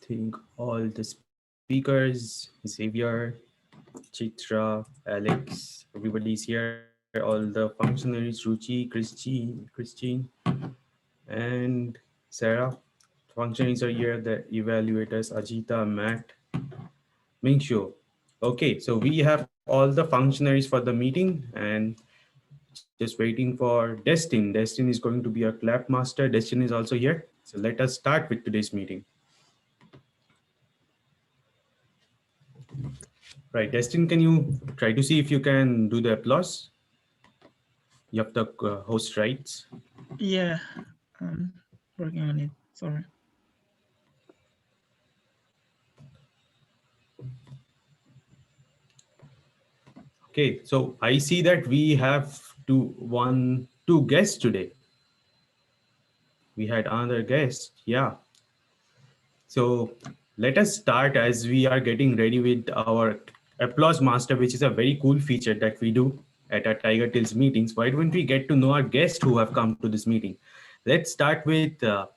think all the speakers, Xavier, Chitra, Alex, everybody's here. All the functionaries, Ruchi, Christine, and Sarah. Functionaries are here. The evaluators, Ajita, Matt, Mingxu. Okay, so we have all the functionaries for the meeting and just waiting for Destin. Destin is going to be our clap master. Destin is also here. So let us start with today's meeting. Right, Destin, can you try to see if you can do the applause? You have the host rights. Yeah, working on it. Sorry. Okay, so I see that we have two guests today. We had another guest, yeah. So let us start as we are getting ready with our applause master, which is a very cool feature that we do at our TigerTales meetings. Why don't we get to know our guests who have come to this meeting? Let's start with Hadija.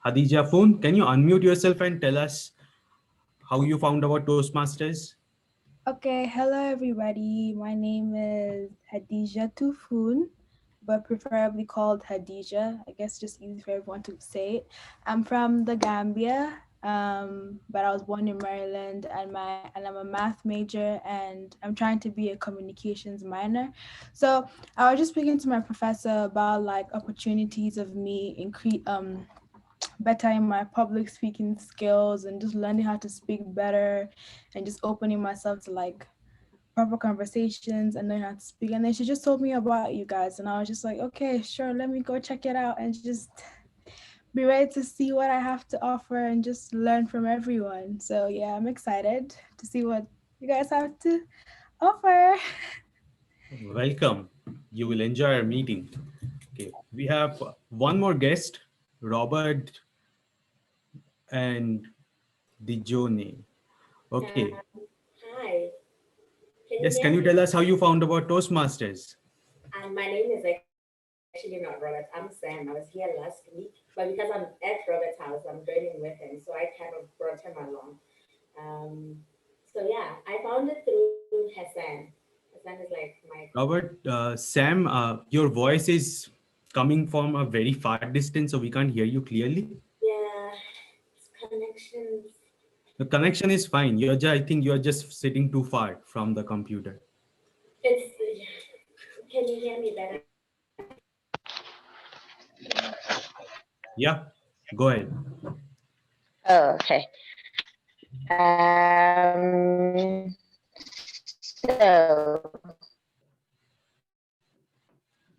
Hadija Foon, can you unmute yourself and tell us how you found about Toastmasters? Okay, hello everybody. My name is Hadija Tufun, but preferably called Hadija. I guess just easy for everyone to say it. I'm from the Gambia, but I was born in Maryland, and I'm a math major, and I'm trying to be a communications minor. So I was just speaking to my professor about like opportunities of me bettering my public speaking skills and just learning how to speak better and just opening myself to like proper conversations and learn how to speak. And then she just told me about you guys, and I was just like, okay, sure, let me go check it out and just be ready to see what I have to offer and just learn from everyone. So yeah, I'm excited to see what you guys have to offer. Welcome. You will enjoy our meeting. Okay, we have one more guest, Robert and Dijone. Okay. Hi, can you Yes, hear can you me? tell us how you found about Toastmasters? My name is actually not Robert. I'm Sam. I was here last week, but because I'm at Robert's house, I'm joining with him. So I kind of brought him along. So yeah, I found it through Hassan. Hassan is like my Robert, Sam, your voice is coming from a very far distance, so we can't hear you clearly. yeah, it's connections. The connection is fine. I think you're just sitting too far from the computer. It's can you hear me better now? Yeah, go ahead. Oh, okay. So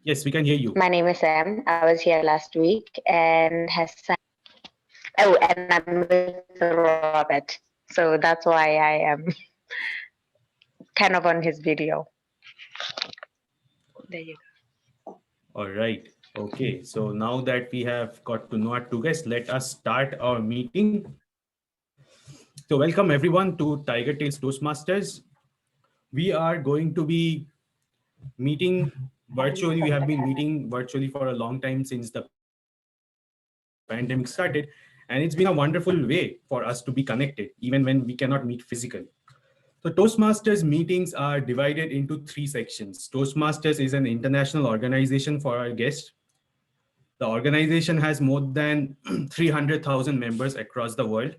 Yes, we can hear you. my name is Sam. I was here last week and Hassan. Oh, and I'm with Robert. So that's why I am kind of on his video. There you All right. Okay. So now that we have got to know our two guests, let us start our meeting. So welcome everyone to TigerTales Toastmasters. We are going to be meeting virtually. We have been meeting virtually for a long time since the pandemic started. And it's been a wonderful way for us to be connected, even when we cannot meet physically. So Toastmasters meetings are divided into three sections. Toastmasters is an international organization for our guests. The organization has more than 300,000 members across the world.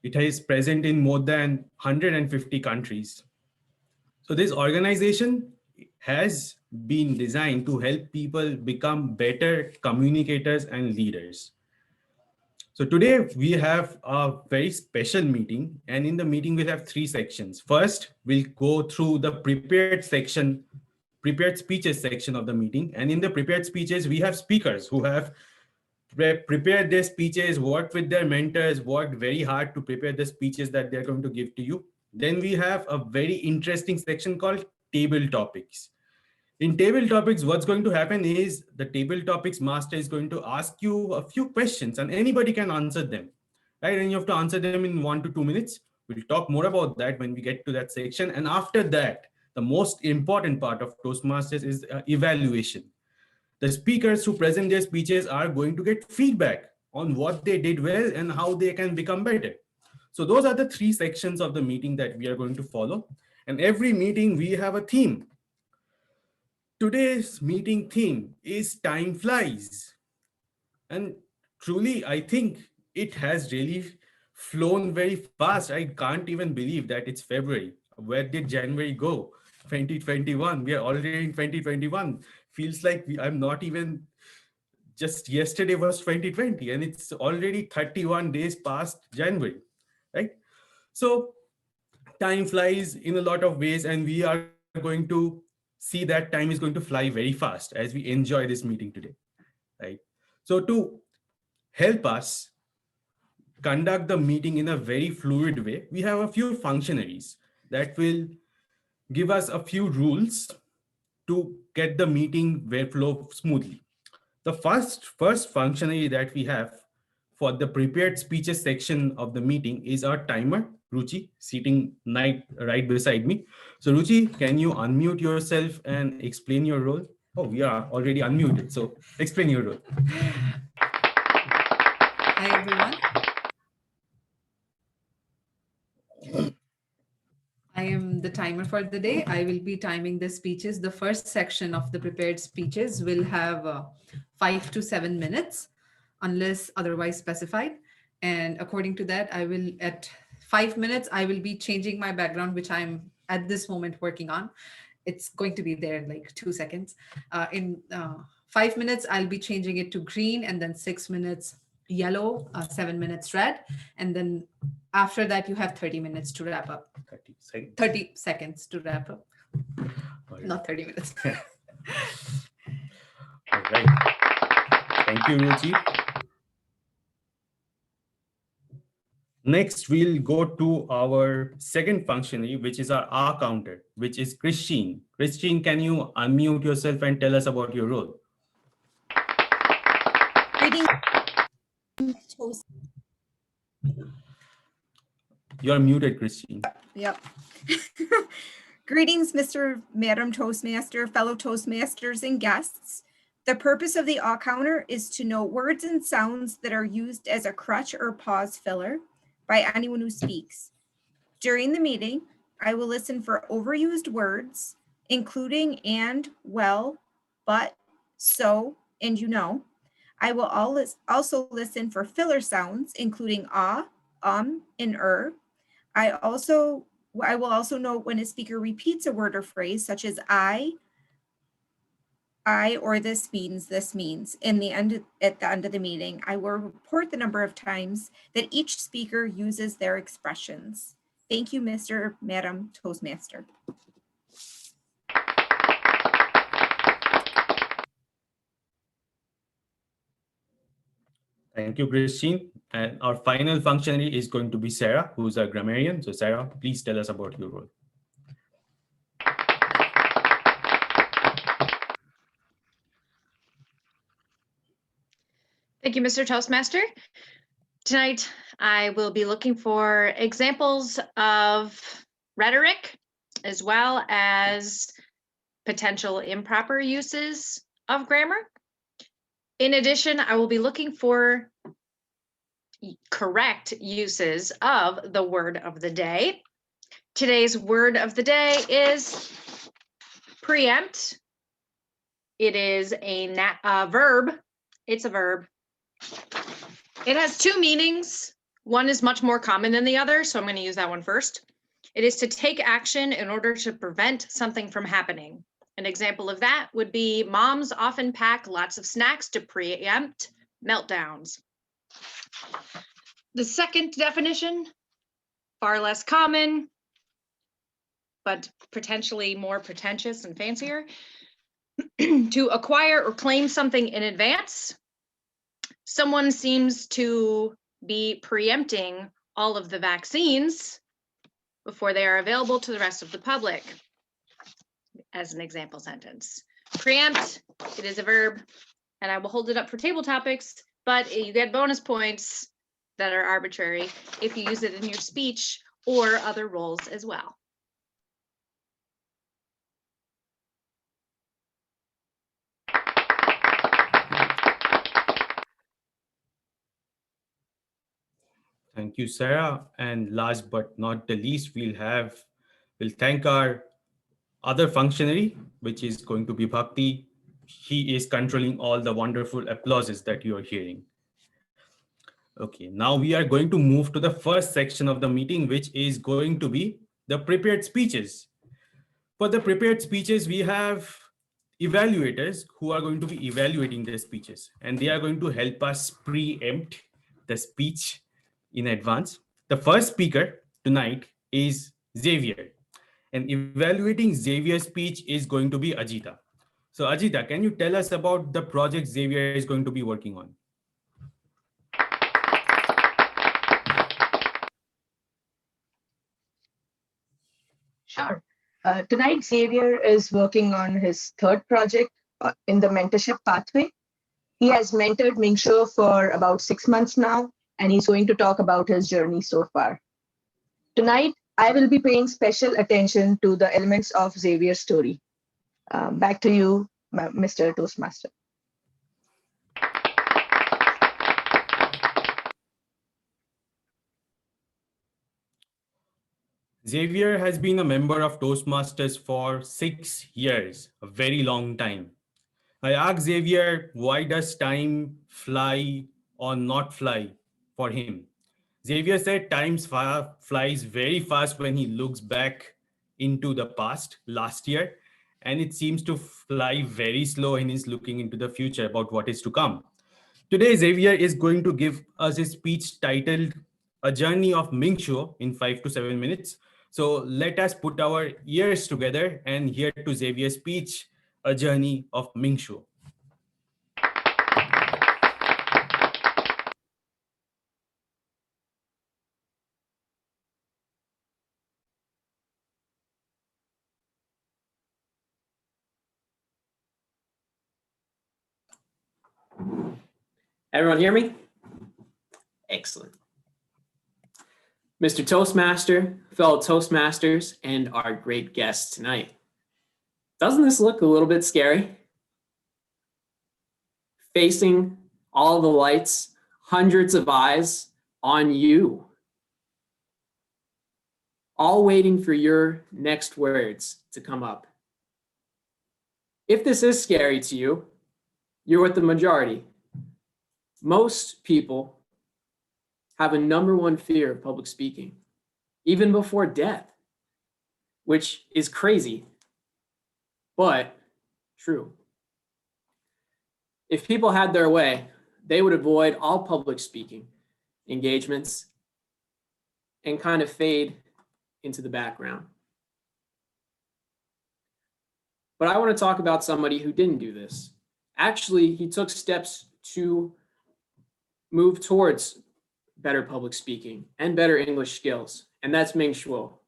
It is present in more than 150 countries. So this organization has been designed to help people become better communicators and leaders. So today we have a very special meeting, and in the meeting we'll have three sections. First, we'll go through the prepared speeches section of the meeting. And in the prepared speeches, we have speakers who have prepared their speeches, worked with their mentors, worked very hard to prepare the speeches that they're going to give to you. Then we have a very interesting section called table topics. In table topics, what's going to happen is the table topics master is going to ask you a few questions and anybody can answer them, right? And you have to answer them in 1 to 2 minutes. We'll talk more about that when we get to that section. And after that, the most important part of Toastmasters is evaluation. The speakers who present their speeches are going to get feedback on what they did well and how they can become better. So those are the three sections of the meeting that we are going to follow. And every meeting we have a theme. Today's meeting theme is time flies. And truly, I think it has really flown very fast. I can't even believe that it's February. Where did January go? 2021. We are already in 2021. Feels like I'm not even, just yesterday was 2020 and it's already 31 days past January, right? So time flies in a lot of ways, and we are going to see that time is going to fly very fast as we enjoy this meeting today, right? So to help us conduct the meeting in a very fluid way, we have a few functionaries that will give us a few rules to get the meeting flow smoothly. The first functionality that we have for the prepared speeches section of the meeting is our timer, Ruchi, sitting right beside me. So Ruchi, can you unmute yourself and explain your role? Oh, we are already unmuted. So explain your role. Hi, everyone. I am the timer for the day. I will be timing the speeches. The first section of the prepared speeches will have 5 to 7 minutes, unless otherwise specified. And according to that, I will, at 5 minutes, I will be changing my background, which I'm at this moment working on. It's going to be there in like 2 seconds. In 5 minutes, I'll be changing it to green, and then 6 minutes yellow, 7 minutes red. And then after that, you have 30 minutes to wrap up. 30 seconds. 30 seconds to wrap up, All right. not 30 minutes. All right. Thank you, Ruchi. Next, we'll go to our second functionary, which is our R counter, which is Christine. Christine, can you unmute yourself and tell us about your role? You're muted, Christine. Yep. Greetings, Mr. Madam Toastmaster, fellow Toastmasters and guests. The purpose of the awe counter is to note words and sounds that are used as a crutch or pause filler by anyone who speaks. During the meeting, I will listen for overused words, including and, well, but, so, and you know. I will also listen for filler sounds, including and I will also note when a speaker repeats a word or phrase such as or this means, at the end of the meeting. I will report the number of times that each speaker uses their expressions. Thank you, Mr. Madam Toastmaster. Thank you, Christine. And our final functionary is going to be Sarah, who's a grammarian. So Sarah, please tell us about your role. Thank you, Mr. Toastmaster. Tonight, I will be looking for examples of rhetoric as well as potential improper uses of grammar. In addition, I will be looking for correct uses of the word of the day. Today's word of the day is preempt. It is a verb. It's a verb. It has two meanings. One is much more common than the other, so I'm going to use that one first. It is to take action in order to prevent something from happening. An example of that would be moms often pack lots of snacks to preempt meltdowns. The second definition, far less common, but potentially more pretentious and fancier, to acquire or claim something in advance. Someone seems to be preempting all of the vaccines before they are available to the rest of the public, as an example sentence. Preempt, it is a verb, and I will hold it up for table topics, but you get bonus points that are arbitrary if you use it in your speech or other roles as well. Thank you, Sarah. And last but not the least, we'll thank our other functionary, which is going to be Bhakti. He is controlling all the wonderful applauses that you are hearing. Okay, now we are going to move to the first section of the meeting, which is going to be the prepared speeches. For the prepared speeches, we have evaluators who are going to be evaluating the speeches, and they are going to help us preempt the speech in advance. The first speaker tonight is Xavier, and evaluating Xavier's speech is going to be Ajita. So, Ajita, can you tell us about the project Xavier is going to be working on? Sure. Tonight, Xavier is working on his third project in the mentorship pathway. He has mentored Mingshu for about 6 months now, and he's going to talk about his journey so far. Tonight, I will be paying special attention to the elements of Xavier's story. Back to you, Mr. Toastmaster. Xavier has been a member of Toastmasters for 6 years, a very long time. I asked Xavier, why does time fly or not fly for him? Xavier said time flies very fast when he looks back into the past last year, and it seems to fly very slow when he's looking into the future about what is to come. Today, Xavier is going to give us a speech titled A Journey of Mingshu in 5 to 7 minutes. So let us put our ears together and hear to Xavier's speech, A Journey of Mingshu. Everyone hear me? Excellent. Mr. Toastmaster, fellow Toastmasters, and our great guests tonight. Doesn't this look a little bit scary? Facing all the lights, hundreds of eyes on you, all waiting for your next words to come up. If this is scary to you, you're with the majority. Most people have a number one fear of public speaking, even before death, which is crazy, but true. If people had their way, they would avoid all public speaking engagements and kind of fade into the background. But I want to talk about somebody who didn't do this. Actually, he took steps to move towards better public speaking and better English skills, and that's Ming Shuo.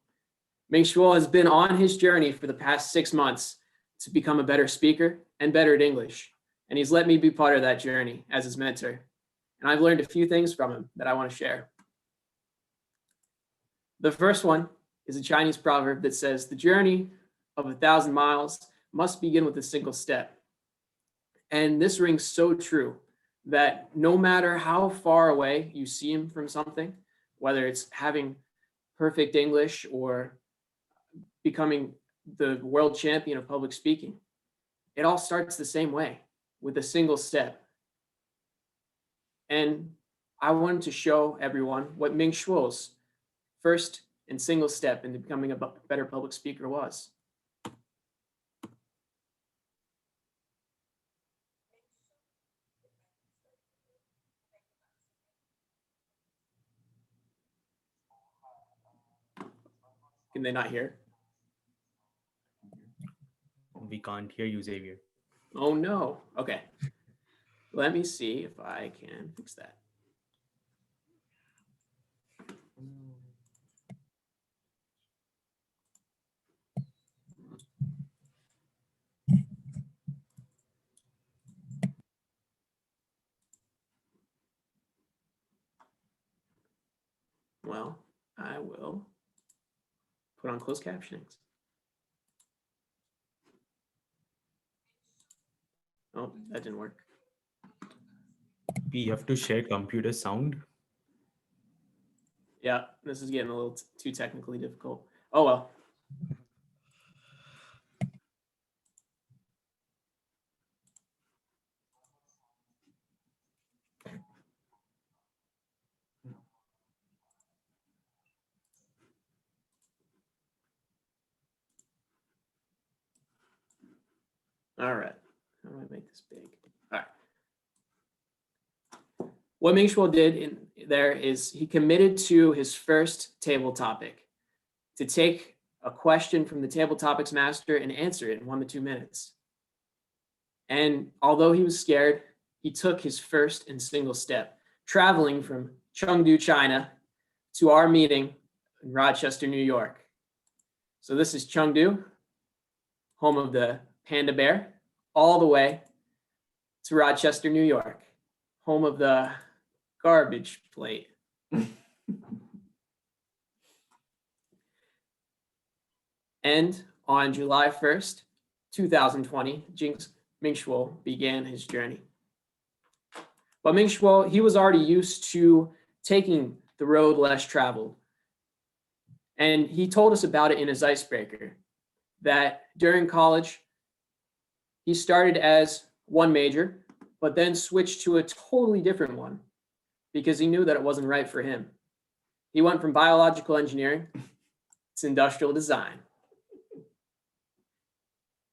Ming Shuo has been on his journey for the past 6 months to become a better speaker and better at English, and he's let me be part of that journey as his mentor. And I've learned a few things from him that I want to share. The first one is a Chinese proverb that says, the journey of 1,000 miles must begin with a single step. And this rings so true that no matter how far away you seem from something, whether it's having perfect English or becoming the world champion of public speaking, it all starts the same way, with a single step. And I wanted to show everyone what Ming Shuo's first and single step into becoming a better public speaker was. Can they not hear? We can't hear you, Xavier. Oh no. Okay. Let me see if I can fix that. Well, I will put on closed captionings. Oh, that didn't work. We have to share computer sound. Yeah, this is getting a little too technically difficult. Oh well. All right. How do I make this big? All right. What Ming Shuo did in there is he committed to his first table topic to take a question from the table topics master and answer it in 1 to 2 minutes. And although he was scared, he took his first and single step, traveling from Chengdu, China, to our meeting in Rochester, New York. So this is Chengdu, home of the panda bear, all the way to Rochester, New York, home of the garbage plate. And on July 1st, 2020, Ming Shuo began his journey. But Ming Shuo, he was already used to taking the road less traveled. And he told us about it in his icebreaker, that during college, he started as one major, but then switched to a totally different one because he knew that it wasn't right for him. He went from biological engineering to industrial design.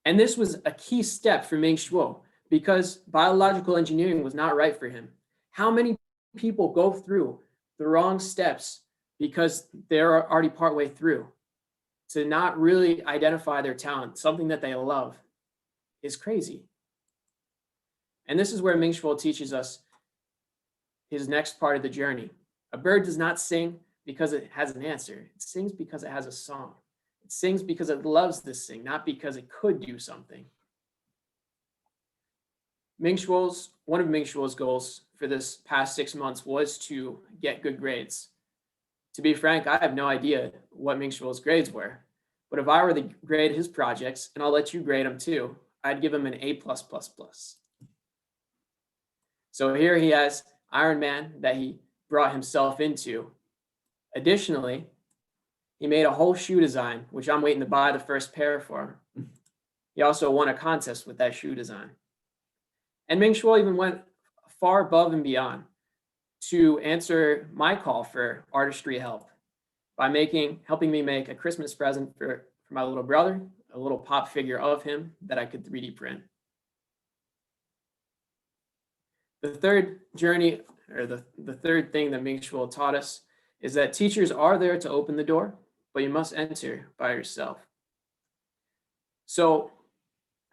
And this was a key step for Ming Shuo because biological engineering was not right for him. How many people go through the wrong steps because they're already partway through to not really identify their talent, something that they love, is crazy. And this is where Ming Shuo teaches us his next part of the journey. A bird does not sing because it has an answer. It sings because it has a song. It sings because it loves this thing, not because it could do something. One of Ming Shuo's goals for this past 6 months was to get good grades. To be frank, I have no idea what Ming Shuo's grades were, but if I were to grade his projects, and I'll let you grade them too, I'd give him an A+++. So here he has Iron Man that he brought himself into. Additionally, he made a whole shoe design, which I'm waiting to buy the first pair for. He also won a contest with that shoe design. And Ming Shuo even went far above and beyond to answer my call for artistry help by helping me make a Christmas present for my little brother, a little pop figure of him that I could 3D print. The third journey, or the third thing that Ming Shuo taught us is that teachers are there to open the door, but you must enter by yourself. So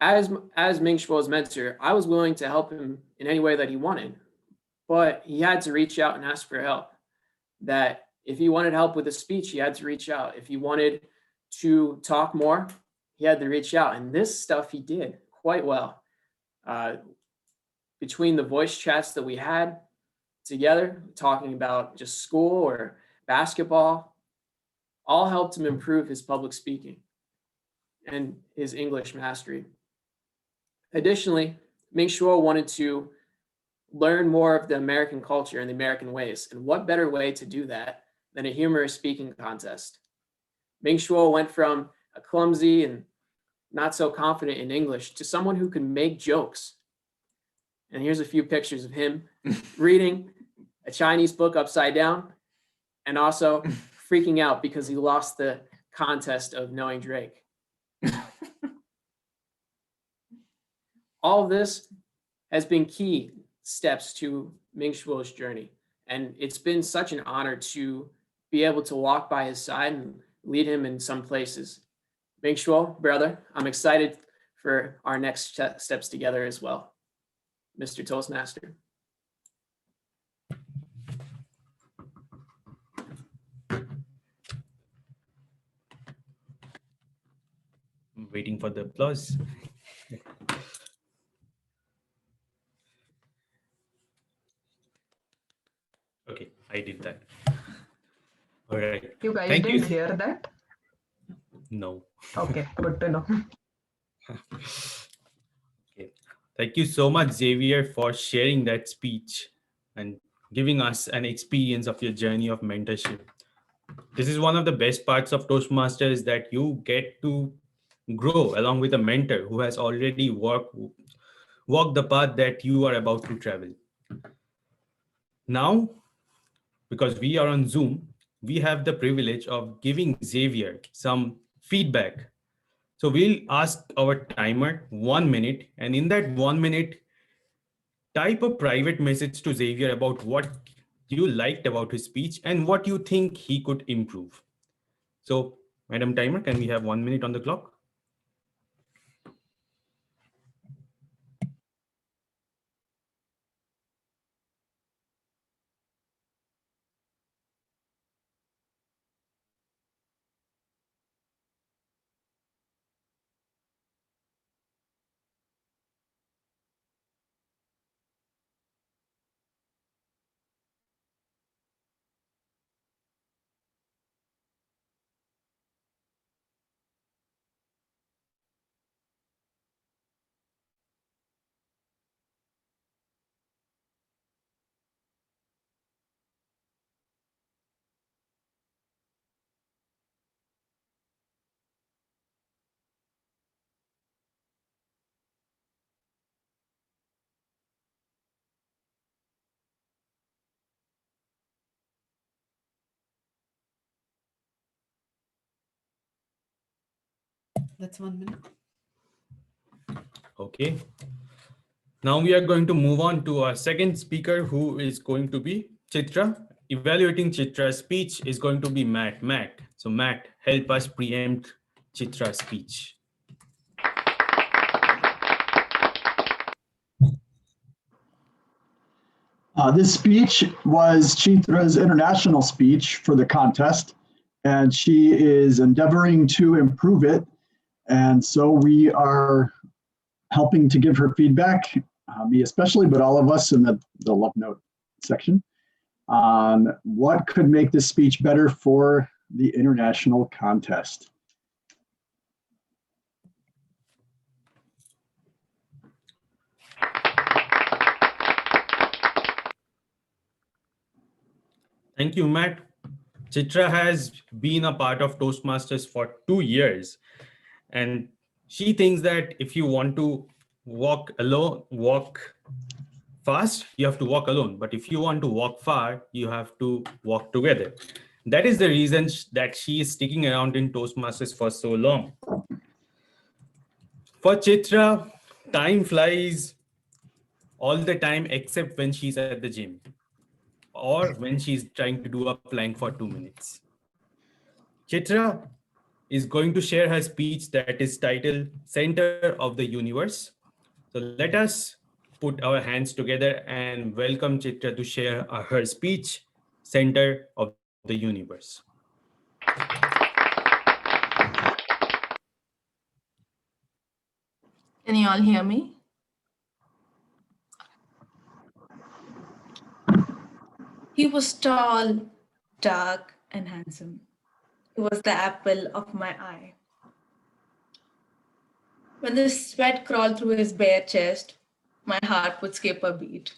as Ming Shuo's mentor, I was willing to help him in any way that he wanted, but he had to reach out and ask for help. That if he wanted help with a speech, he had to reach out. If he wanted to talk more, he had to reach out. And this stuff he did quite well. Between the voice chats that we had together, talking about just school or basketball, all helped him improve his public speaking and his English mastery. Additionally, Ming Shuo wanted to learn more of the American culture and the American ways. And what better way to do that than a humorous speaking contest? Ming Shuo went from a clumsy and not so confident in English to someone who could make jokes. And here's a few pictures of him reading a Chinese book upside down and also freaking out because he lost the contest of knowing Drake. All of this has been key steps to Ming Shuo's journey. And it's been such an honor to be able to walk by his side and lead him in some places. Ming Shuo, brother, I'm excited for our next steps together as well. Mr. Toastmaster. I'm waiting for the applause. Okay, I did that. All right. You guys Thank didn't you. hear that? No. Okay, good to know. Okay. Thank you so much, Xavier, for sharing that speech and giving us an experience of your journey of mentorship. This is one of the best parts of Toastmasters, that you get to grow along with a mentor who has already walked the path that you are about to travel. Now, because we are on Zoom, we have the privilege of giving Xavier some feedback. So we'll ask our timer 1 minute, and in that 1 minute, type a private message to Xavier about what you liked about his speech and what you think he could improve. So, Madam Timer, can we have 1 minute on the clock? That's 1 minute. Okay. Now we are going to move on to our second speaker, who is going to be Chitra. Evaluating Chitra's speech is going to be Matt. So Matt, help us preempt Chitra's speech. This speech was Chitra's international speech for the contest, and she is endeavoring to improve it. And so we are helping to give her feedback, me especially, but all of us in the love note section, on what could make this speech better for the international contest. Thank you, Matt. Chitra has been a part of Toastmasters for 2 years, and she thinks that if you want to walk fast, you have to walk alone. But if you want to walk far, you have to walk together. That is the reason that she is sticking around in Toastmasters for so long. For Chitra, time flies all the time except when she's at the gym or when she's trying to do a plank for 2 minutes. Chitra is going to share her speech that is titled Center of the Universe. So let us put our hands together and welcome Chitra to share her speech, Center of the Universe. Can you all hear me? He was tall, dark, and handsome. He was the apple of my eye. When the sweat crawled through his bare chest, my heart would skip a beat.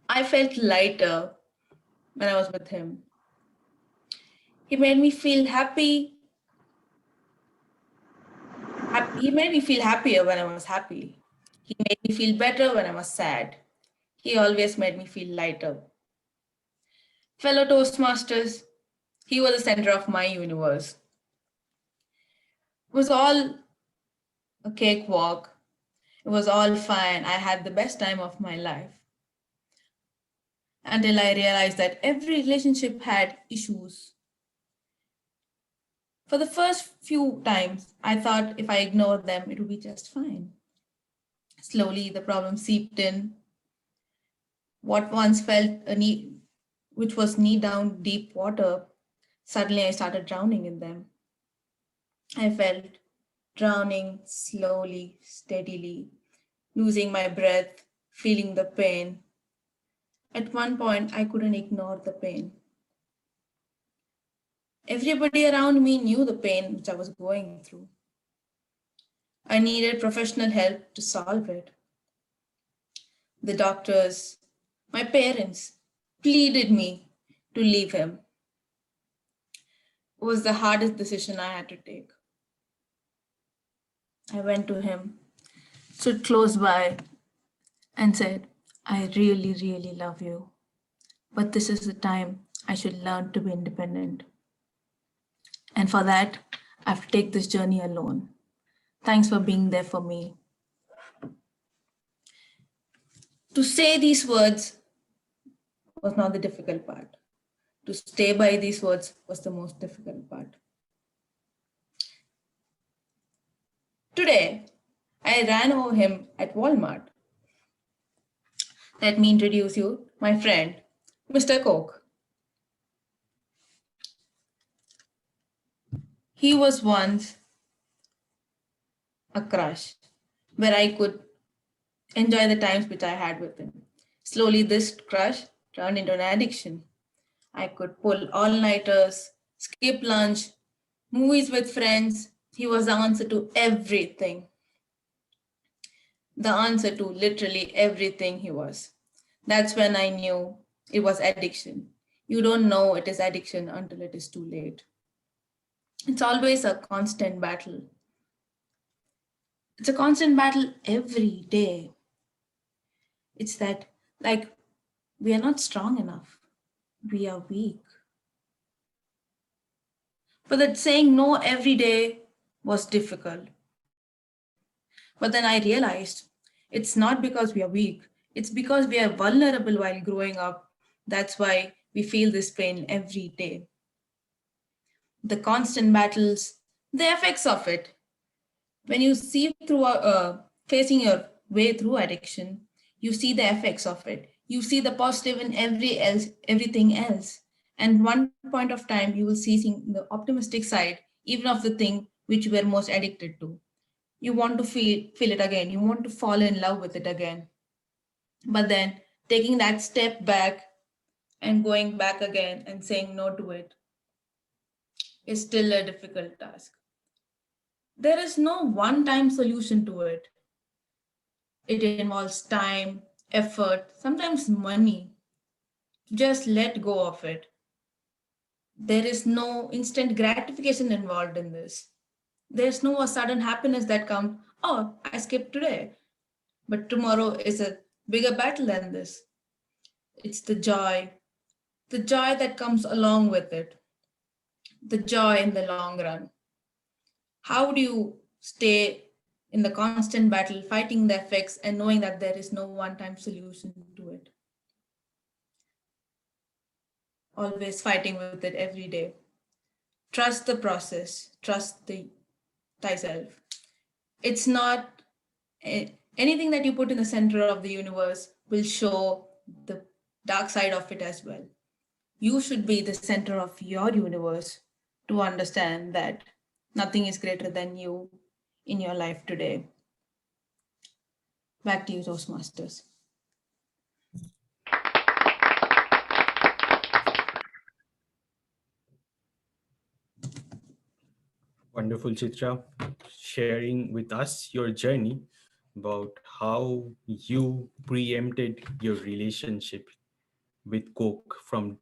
I felt lighter when I was with him. He made me feel happy. He made me feel happier when I was happy. He made me feel better when I was sad. He always made me feel lighter. Fellow Toastmasters, he was the center of my universe. It was all a cakewalk. It was all fine. I had the best time of my life. Until I realized that every relationship had issues. For the first few times, I thought if I ignored them, it would be just fine. Slowly, the problem seeped in. What once felt which was knee down deep water, suddenly I started drowning in them. I felt drowning slowly, steadily, losing my breath, feeling the pain. At one point, I couldn't ignore the pain. Everybody around me knew the pain which I was going through. I needed professional help to solve it. The doctors, my parents pleaded me to leave him. was the hardest decision I had to take. I went to him, stood close by, and said, I really, really love you. But this is the time I should learn to be independent. And for that, I have to take this journey alone. Thanks for being there for me. To say these words was not the difficult part. To stay by these words was the most difficult part. Today, I ran over him at Walmart. Let me introduce you, my friend, Mr. Coke. He was once a crush where I could enjoy the times which I had with him. Slowly, this crush turned into an addiction. I could pull all nighters, skip lunch, movies with friends. He was the answer to everything. The answer to literally everything he was. That's when I knew it was addiction. You don't know it is addiction until it is too late. It's always a constant battle. It's a constant battle every day. It's that, like, we are not strong enough. We are weak. But that saying no every day was difficult. But then I realized it's not because we are weak, it's because we are vulnerable while growing up. That's why we feel this pain every day. The constant battles, the effects of it. When you see through facing your way through addiction, you see the effects of it. You see the positive in everything else. And one point of time, you will see the optimistic side, even of the thing which you were most addicted to. You want to feel it again. You want to fall in love with it again. But then taking that step back and going back again and saying no to it is still a difficult task. There is no one-time solution to it. It involves time, effort, sometimes money. Just let go of it. There is no instant gratification involved in this. There's no sudden happiness that comes, oh, I skipped today. But tomorrow is a bigger battle than this. It's the joy that comes along with it, the joy in the long run. How do you stay in the constant battle, fighting the effects and knowing that there is no one-time solution to it? Always fighting with it every day. Trust the process, trust thyself. It's not anything that you put in the center of the universe will show the dark side of it as well. You should be the center of your universe to understand that nothing is greater than you in your life today. Back to you, Toastmasters. Wonderful, Chitra, sharing with us your journey about how you preempted your relationship with Coke from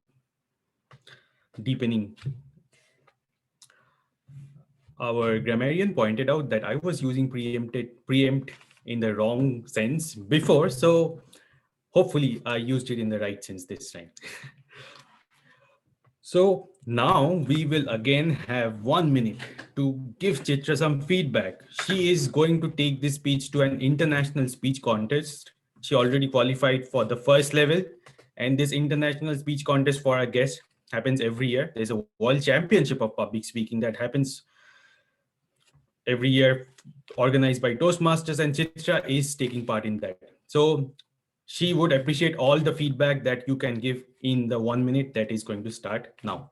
deepening. Our grammarian pointed out that I was using preempt in the wrong sense before, so hopefully I used it in the right sense this time. So now we will again have 1 minute to give Chitra some feedback. She is going to take this speech to an international speech contest. She already qualified for the first level, and this international speech contest for our guest happens every year. There's a world championship of public speaking that happens every year, organized by Toastmasters, and Chitra is taking part in that. So she would appreciate all the feedback that you can give in the 1 minute that is going to start now.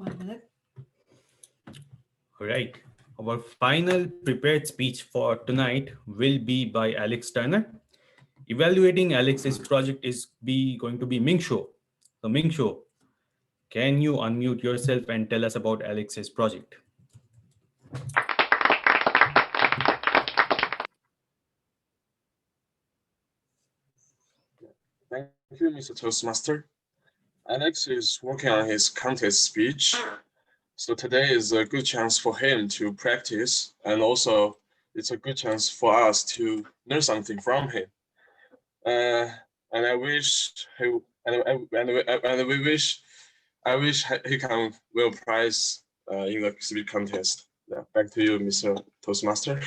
1 minute. All right. Our final prepared speech for tonight will be by Alex Turner. Evaluating Alex's project is going to be Ming Sho. So Ming Sho, can you unmute yourself and tell us about Alex's project? Thank you, Mr. Toastmaster. Alex is working on his contest speech. So today is a good chance for him to practice, and also it's a good chance for us to learn something from him. And I wish he I wish he can win prize in the speech contest. Yeah, back to you, Mr. Toastmaster.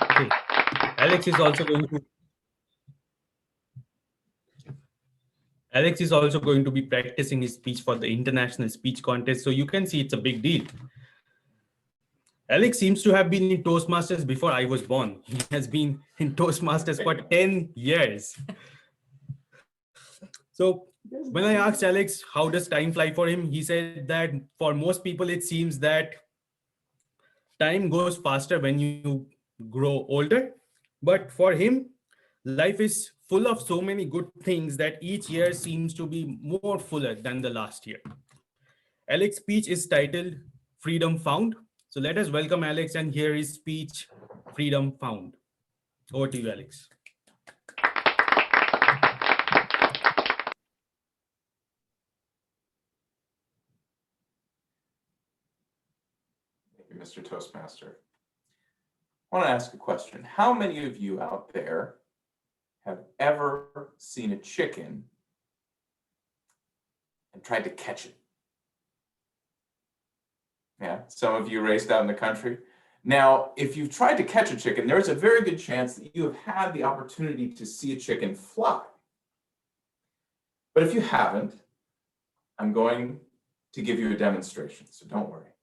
Okay. Alex is also going to be practicing his speech for the international speech contest. So you can see it's a big deal. Alex seems to have been in Toastmasters before I was born. He has been in Toastmasters for 10 years. So when I asked Alex, how does time fly for him? He said that for most people, it seems that time goes faster when you grow older. But for him, life is full of so many good things that each year seems to be more fuller than the last year. Alex's speech is titled Freedom Found. So let us welcome Alex and hear his speech, Freedom Found. Over to you, Alex. Thank you, Mr. Toastmaster. I want to ask a question. How many of you out there have ever seen a chicken and tried to catch it? Yeah, some of you raised out in the country. Now, if you've tried to catch a chicken, there's a very good chance that you have had the opportunity to see a chicken fly. But if you haven't, I'm going to give you a demonstration, so don't worry.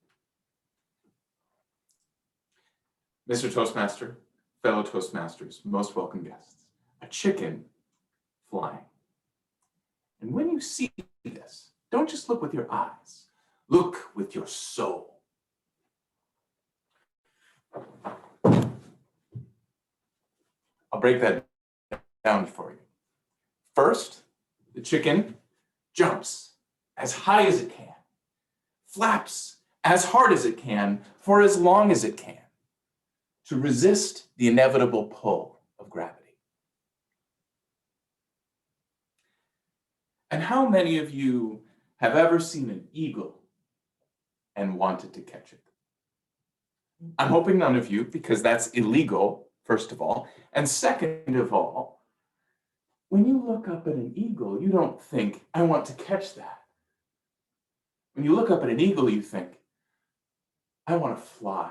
Mr. Toastmaster, fellow Toastmasters, most welcome guests, a chicken flying. And when you see this, don't just look with your eyes, look with your soul. I'll break that down for you. First, the chicken jumps as high as it can, flaps as hard as it can for as long as it can, to resist the inevitable pull of gravity. And how many of you have ever seen an eagle and wanted to catch it? I'm hoping none of you, because that's illegal, first of all. And second of all, when you look up at an eagle, you don't think, I want to catch that. When you look up at an eagle, you think, I want to fly.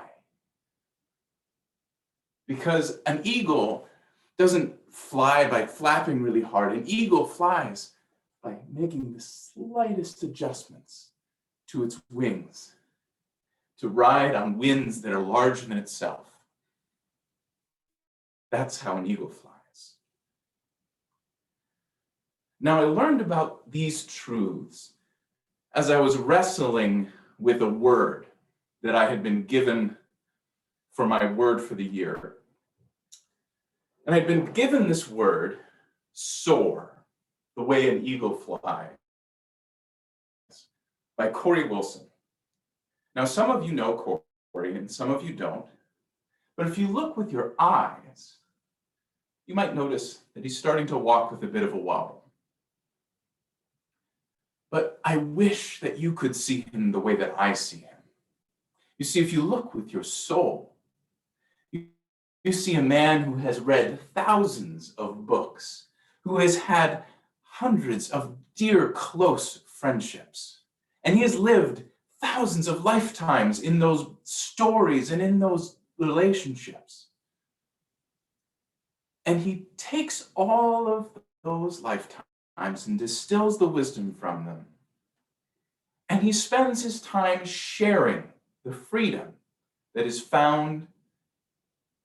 Because an eagle doesn't fly by flapping really hard. An eagle flies by making the slightest adjustments to its wings to ride on winds that are larger than itself. That's how an eagle flies. Now, I learned about these truths as I was wrestling with a word that I had been given for my word for the year. And I'd been given this word, soar, the way an eagle flies, by Corey Wilson. Now, some of you know Corey and some of you don't. But if you look with your eyes, you might notice that he's starting to walk with a bit of a wobble. But I wish that you could see him the way that I see him. You see, if you look with your soul, you see a man who has read thousands of books, who has had hundreds of dear, close friendships, and he has lived thousands of lifetimes in those stories and in those relationships. And he takes all of those lifetimes and distills the wisdom from them. And he spends his time sharing the freedom that is found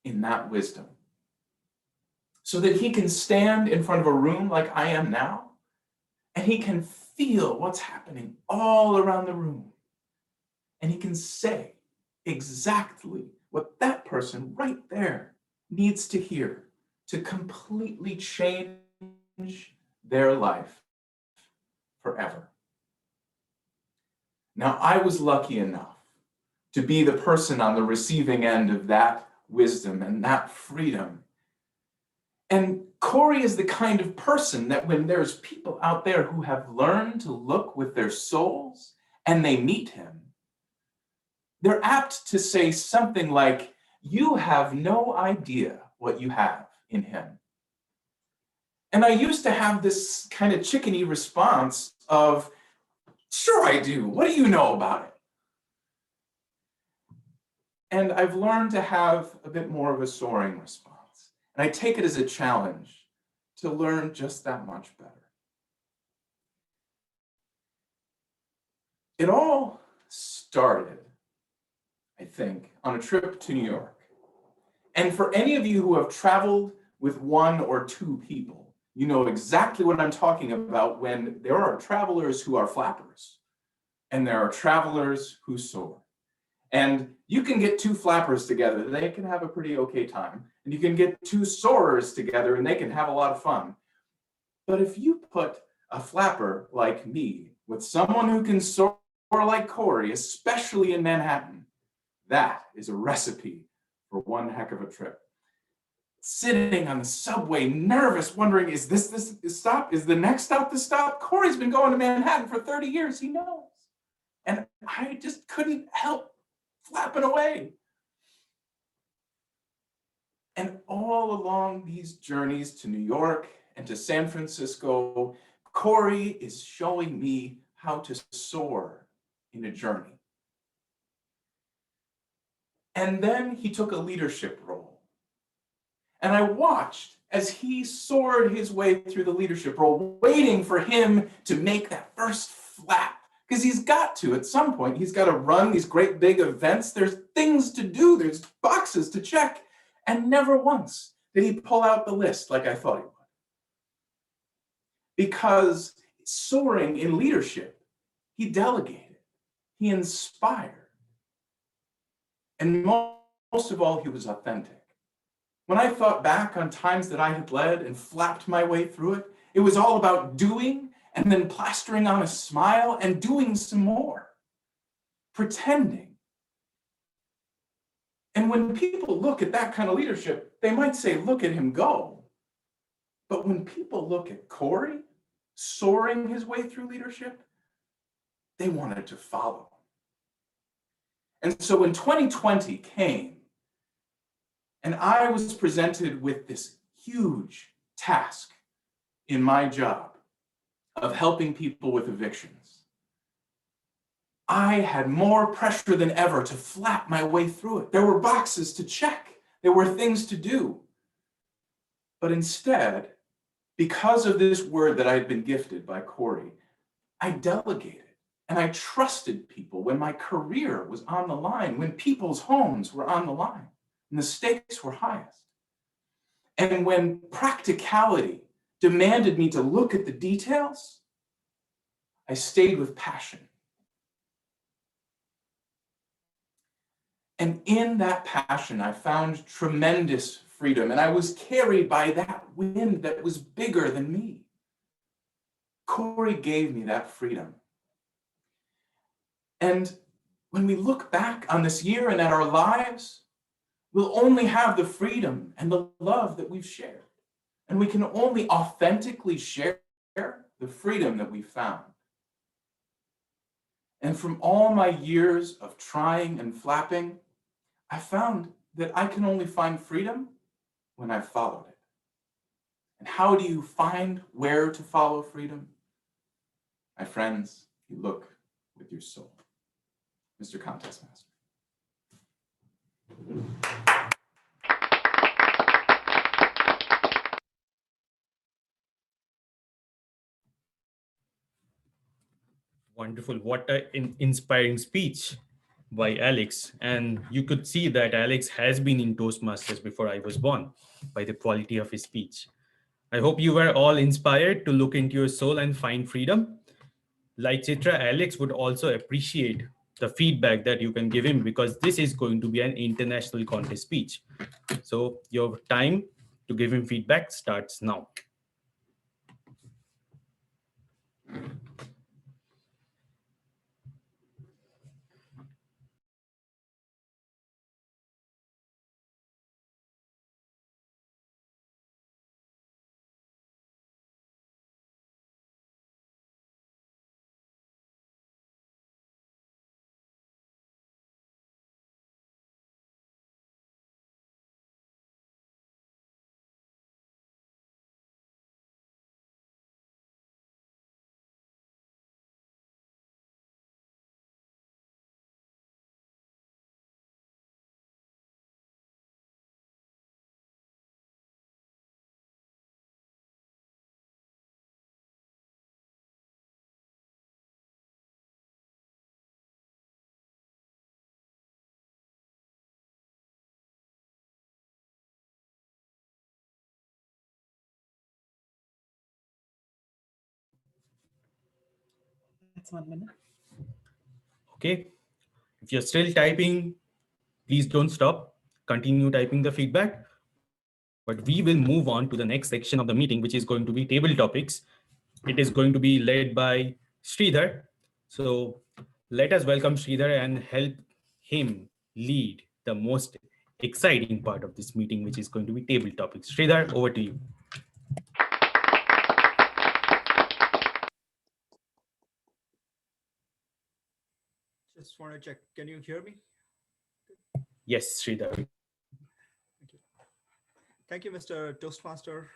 in that wisdom, so that he can stand in front of a room like I am now, and he can feel what's happening all around the room. And he can say exactly what that person right there needs to hear to completely change their life forever. Now, I was lucky enough to be the person on the receiving end of that wisdom and that freedom. And Corey is the kind of person that when there's people out there who have learned to look with their souls and they meet him, they're apt to say something like, "You have no idea what you have in him." And I used to have this kind of chickeny response of, "Sure I do. What do you know about it?" And I've learned to have a bit more of a soaring response. And I take it as a challenge to learn just that much better. It all started, I think, on a trip to New York. And for any of you who have traveled with one or two people, you know exactly what I'm talking about when there are travelers who are flappers and there are travelers who soar. And you can get two flappers together, they can have a pretty okay time. And you can get two soarers together and they can have a lot of fun. But if you put a flapper like me with someone who can soar like Corey, especially in Manhattan, that is a recipe for one heck of a trip. Sitting on the subway, nervous, wondering, is this the stop? Is the next stop the stop? Corey's been going to Manhattan for 30 years, he knows. And I just couldn't help flapping away. And all along these journeys to New York and to San Francisco, Corey is showing me how to soar in a journey. And then he took a leadership role. And I watched as he soared his way through the leadership role, waiting for him to make that first flap. Because he's got to, at some point, he's got to run these great big events. There's things to do, there's boxes to check. And never once did he pull out the list like I thought he would. Because soaring in leadership, he delegated, he inspired. And most of all, he was authentic. When I thought back on times that I had led and flapped my way through it, it was all about doing and then plastering on a smile and doing some more, pretending. And when people look at that kind of leadership, they might say, look at him go. But when people look at Corey soaring his way through leadership, they wanted to follow. And so when 2020 came, and I was presented with this huge task in my job of helping people with evictions, I had more pressure than ever to flap my way through it. There were boxes to check. There were things to do. But instead, because of this word that I had been gifted by Corey, I delegated and I trusted people when my career was on the line, when people's homes were on the line and the stakes were highest. And when practicality demanded me to look at the details, I stayed with passion. And in that passion, I found tremendous freedom, and I was carried by that wind that was bigger than me. Corey gave me that freedom. And when we look back on this year and at our lives, we'll only have the freedom and the love that we've shared. And we can only authentically share the freedom that we found. And from all my years of trying and flapping, I found that I can only find freedom when I've followed it. And how do you find where to follow freedom? My friends, you look with your soul. Mr. Contest Master. Wonderful. What an inspiring speech by Alex. And you could see that Alex has been in Toastmasters before I was born by the quality of his speech. I hope you were all inspired to look into your soul and find freedom. like Chitra, Alex would also appreciate the feedback that you can give him because this is going to be an international contest speech. So your time to give him feedback starts now. That's 1 minute. Okay. If you're still typing, please don't stop. Continue typing the feedback. But we will move on to the next section of the meeting, which is going to be table topics. It is going to be led by Sridhar. So let us welcome Sridhar and help him lead the most exciting part of this meeting, which is going to be table topics. Sridhar, over to you. Just want to check. Can you hear me? Yes, Sridhar. Thank you. Thank you, Mr. Toastmaster.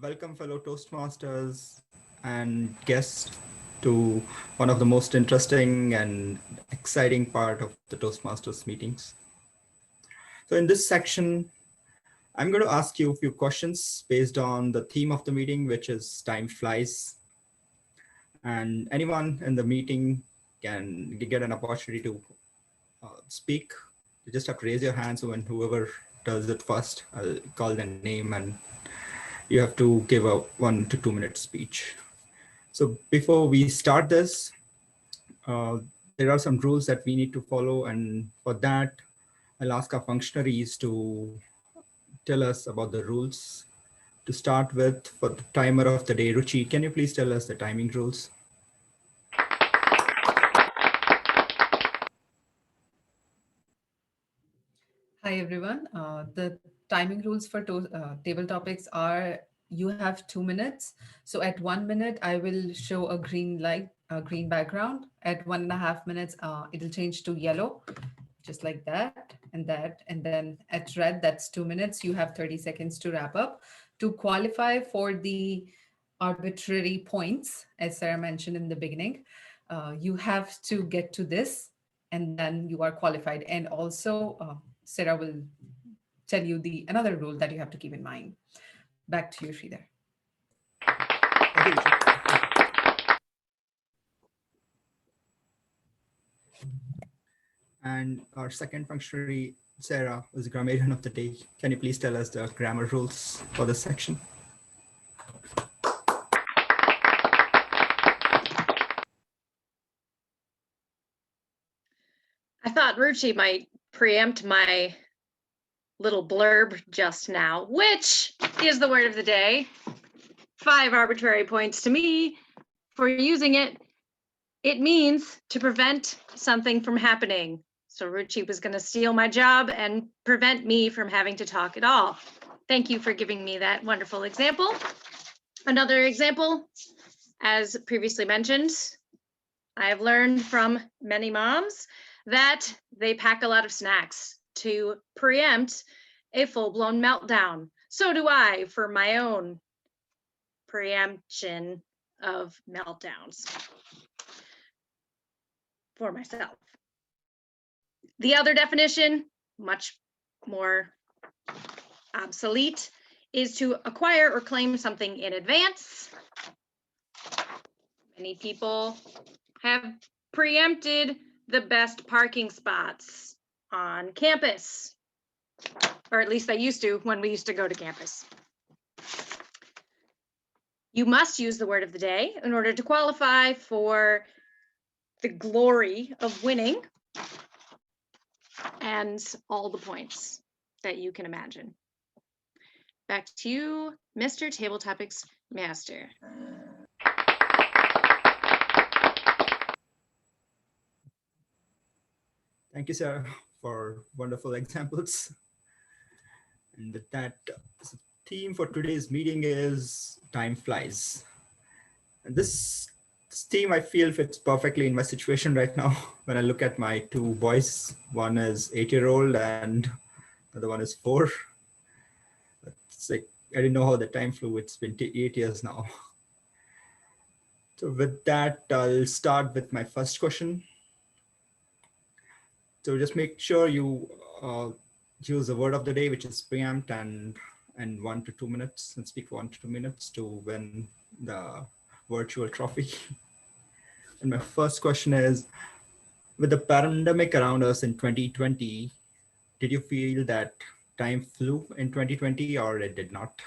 Welcome, fellow Toastmasters and guests, to one of the most interesting and exciting part of the Toastmasters meetings. So in this section, I'm going to ask you a few questions based on the theme of the meeting, which is time flies. And anyone in the meeting can get an opportunity to speak. You just have to raise your hand. So when whoever does it first, I'll call their name and you have to give a 1 to 2 minute speech. So before we start this, there are some rules that we need to follow. And for that, I'll ask our functionaries to tell us about the rules. To start with, for the timer of the day, Ruchi, can you please tell us the timing rules? Hi, everyone. The timing rules for table topics are you have 2 minutes. So at 1 minute, I will show a green light, a green background. At 1.5 minutes, it'll change to yellow, just like that and that. And then at red, that's 2 minutes. You have 30 seconds to wrap up. To qualify for the arbitrary points, as Sarah mentioned in the beginning, you have to get to this and then you are qualified. And also, Sarah will tell you the another rule that you have to keep in mind. Back to you, Sridhar. Thank you, Ruchi. And our second functionary, Sarah, is the grammarian of the day. Can you please tell us the grammar rules for this section? I thought Ruchi might preempt my little blurb just now, which is the word of the day. 5 arbitrary points to me for using it. It means to prevent something from happening. So Ruchi was going to steal my job and prevent me from having to talk at all. Thank you for giving me that wonderful example. Another example, as previously mentioned, I have learned from many moms that they pack a lot of snacks to preempt a full-blown meltdown. So do I for my own preemption of meltdowns for myself. The other definition, much more obsolete, is to acquire or claim something in advance. Many people have preempted the best parking spots on campus, or at least they used to when we used to go to campus. You must use the word of the day in order to qualify for the glory of winning and all the points that you can imagine. Back to you, Mr. Table Topics Master. Thank you, Sarah, for wonderful examples. And with that, the theme for today's meeting is time flies. And this theme I feel fits perfectly in my situation right now. When I look at my two boys, one is 8-year-old and the other one is 4. It's like, I didn't know how the time flew. It's been 8 years now. So with that, I'll start with my first question. So just make sure you use the word of the day, which is preempt, and 1 to 2 minutes, and speak for 1 to 2 minutes to win the virtual trophy. And my first question is, with the pandemic around us in 2020, did you feel that time flew in 2020 or it did not?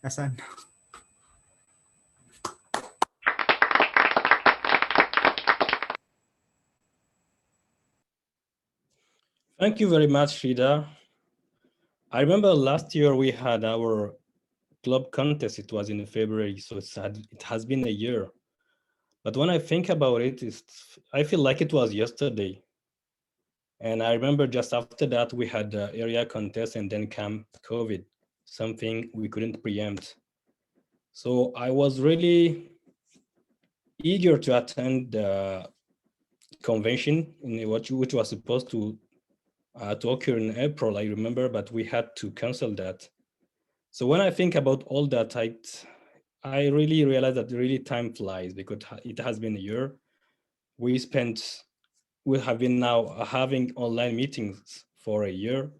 Hassan? Thank you very much, Frida. I remember last year we had our club contest. It was in February, so it has been a year. But when I think about it, I feel like it was yesterday. And I remember just after that, we had the area contest and then came COVID, something we couldn't preempt. So I was really eager to attend the convention which was supposed to occur in April, I remember, but we had to cancel that. So when I think about all that, I really realize that really time flies because it has been a year. We have been now having online meetings for a year.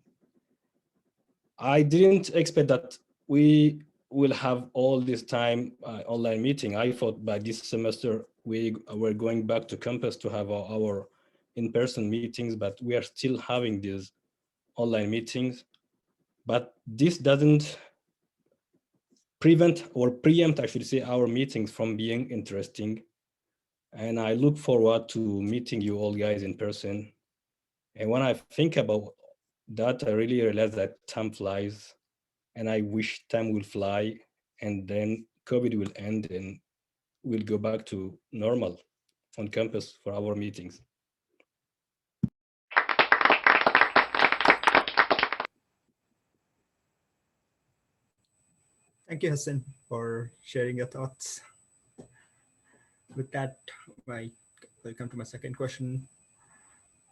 I didn't expect that we will have all this time online meeting. I thought by this semester we were going back to campus to have our in-person meetings, but we are still having these online meetings. But this doesn't prevent or preempt, I should say, our meetings from being interesting. And I look forward to meeting you all guys in person. And when I think about that, I really realize that time flies, and I wish time will fly, and then COVID will end and we'll go back to normal on campus for our meetings. Thank you, Hassan, for sharing your thoughts. With that, I welcome to my second question.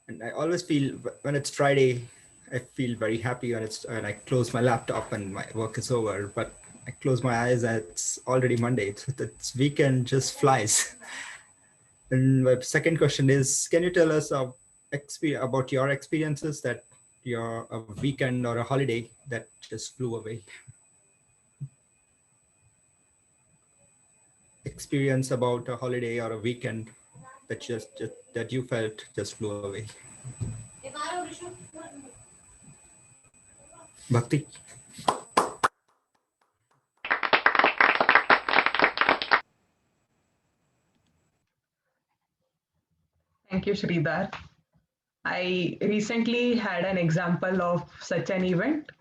And I always feel when it's Friday, I feel very happy when I close my laptop and my work is over. But I close my eyes and it's already Monday. It's weekend just flies. And my second question is, can you tell us about your experiences that a weekend or a holiday that just flew away? Experience about a holiday or a weekend that that you felt just flew away. Bhakti. Thank you, Sridhar. I recently had an example of such an event.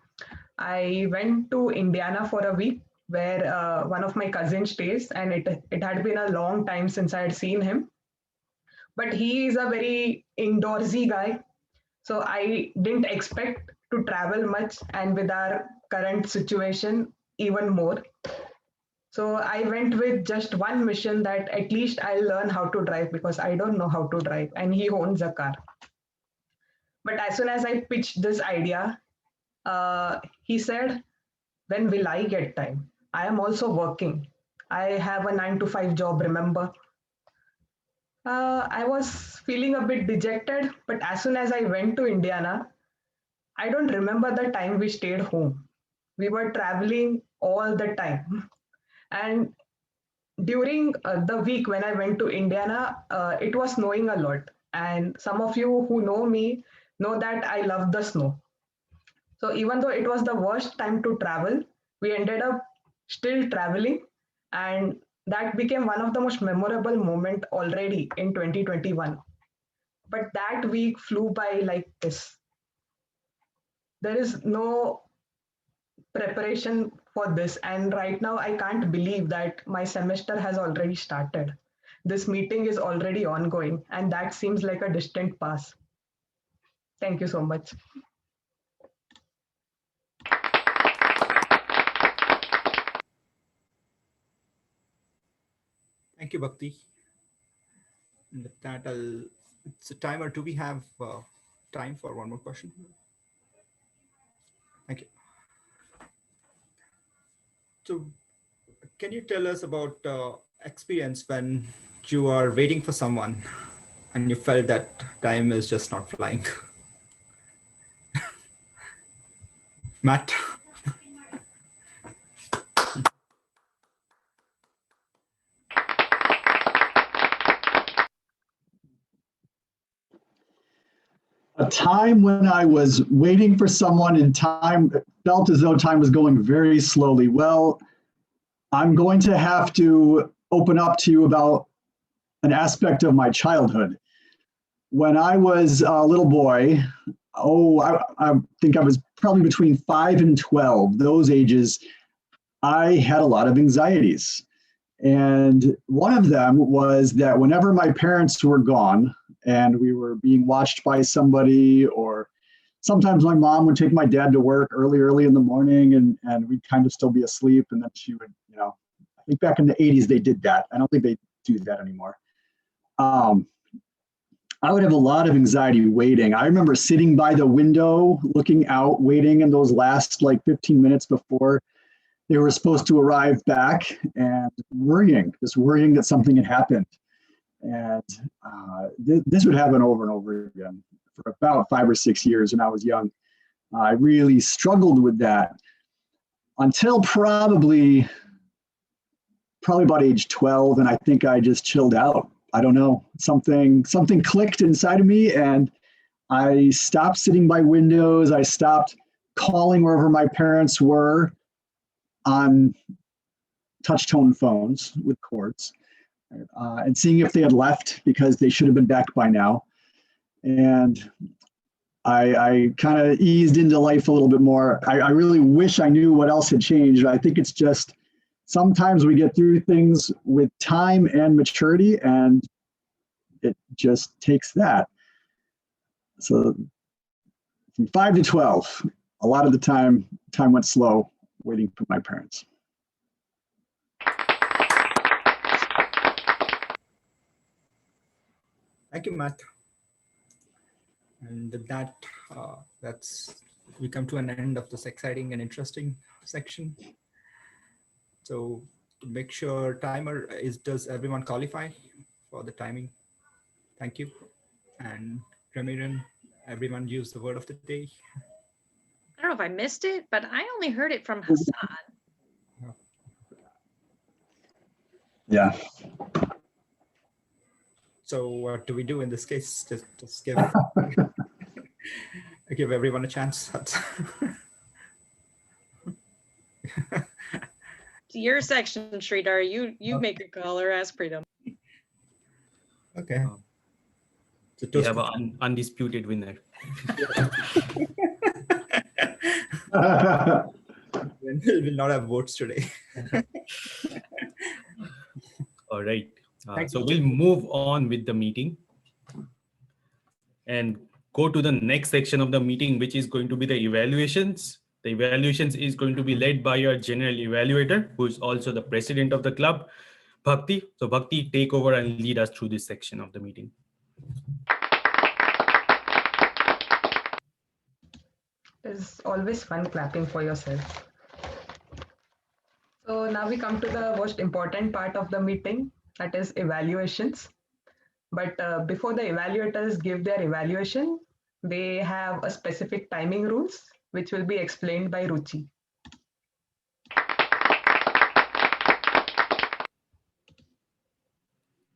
I went to Indiana for a week where one of my cousins stays, and it had been a long time since I had seen him. But he is a very indoorsy guy, so I didn't expect to travel much, and with our current situation, even more. So I went with just one mission that at least I'll learn how to drive because I don't know how to drive, and he owns a car. But as soon as I pitched this idea, he said, when will I get time? I am also working. I have a 9 to 5 job, remember? I was feeling a bit dejected, but as soon as I went to Indiana, I don't remember the time we stayed home. We were traveling all the time. And during the week when I went to Indiana, it was snowing a lot. And some of you who know me know that I love the snow. So even though it was the worst time to travel, we ended up still traveling, and that became one of the most memorable moment already in 2021. But that week flew by like this. There is no preparation for this, and right now I can't believe that my semester has already started. This meeting is already ongoing, and that seems like a distant past. Thank you so much. Thank you, Bhakti. And with that, it's a timer. Do we have time for one more question? Thank you. So, can you tell us about experience when you are waiting for someone and you felt that time is just not flying? Matt? A time when I was waiting for someone and time felt as though time was going very slowly. Well, I'm going to have to open up to you about an aspect of my childhood. When I was a little boy, I think I was probably between 5 and 12, those ages, I had a lot of anxieties. And one of them was that whenever my parents were gone and we were being watched by somebody, or sometimes my mom would take my dad to work early in the morning, and we'd kind of still be asleep. And then she would, I think back in the 80s, they did that. I don't think they do that anymore. I would have a lot of anxiety waiting. I remember sitting by the window, looking out, waiting in those last like 15 minutes before they were supposed to arrive back, and just worrying that something had happened. And this would happen over and over again for about 5 or 6 years when I was young. I really struggled with that until probably about age 12, and I think I just chilled out. I don't know, something clicked inside of me, and I stopped sitting by windows. I stopped calling wherever my parents were on touch tone phones with cords, and seeing if they had left because they should have been back by now. And I kind of eased into life a little bit more. I really wish I knew what else had changed. I think it's just sometimes we get through things with time and maturity, and it just takes that. So from 5 to 12, a lot of the time went slow waiting for my parents. Thank you, Matt. And with that, we come to an end of this exciting and interesting section. So to make sure timer does everyone qualify for the timing? Thank you. And Ramiran, everyone use the word of the day. I don't know if I missed it, but I only heard it from Hassan. Yeah. So what do we do in this case? Just give give everyone a chance. It's your section, Sridhar. You make a call or ask Preetam. Okay. We have an undisputed winner. We will not have votes today. All right. So we'll move on with the meeting and go to the next section of the meeting, which is going to be the evaluations. The evaluations is going to be led by your general evaluator, who is also the president of the club, Bhakti. So Bhakti, take over and lead us through this section of the meeting. It's always fun clapping for yourself. So now we come to the most important part of the meeting, that is evaluations. But before the evaluators give their evaluation, they have a specific timing rules, which will be explained by Ruchi.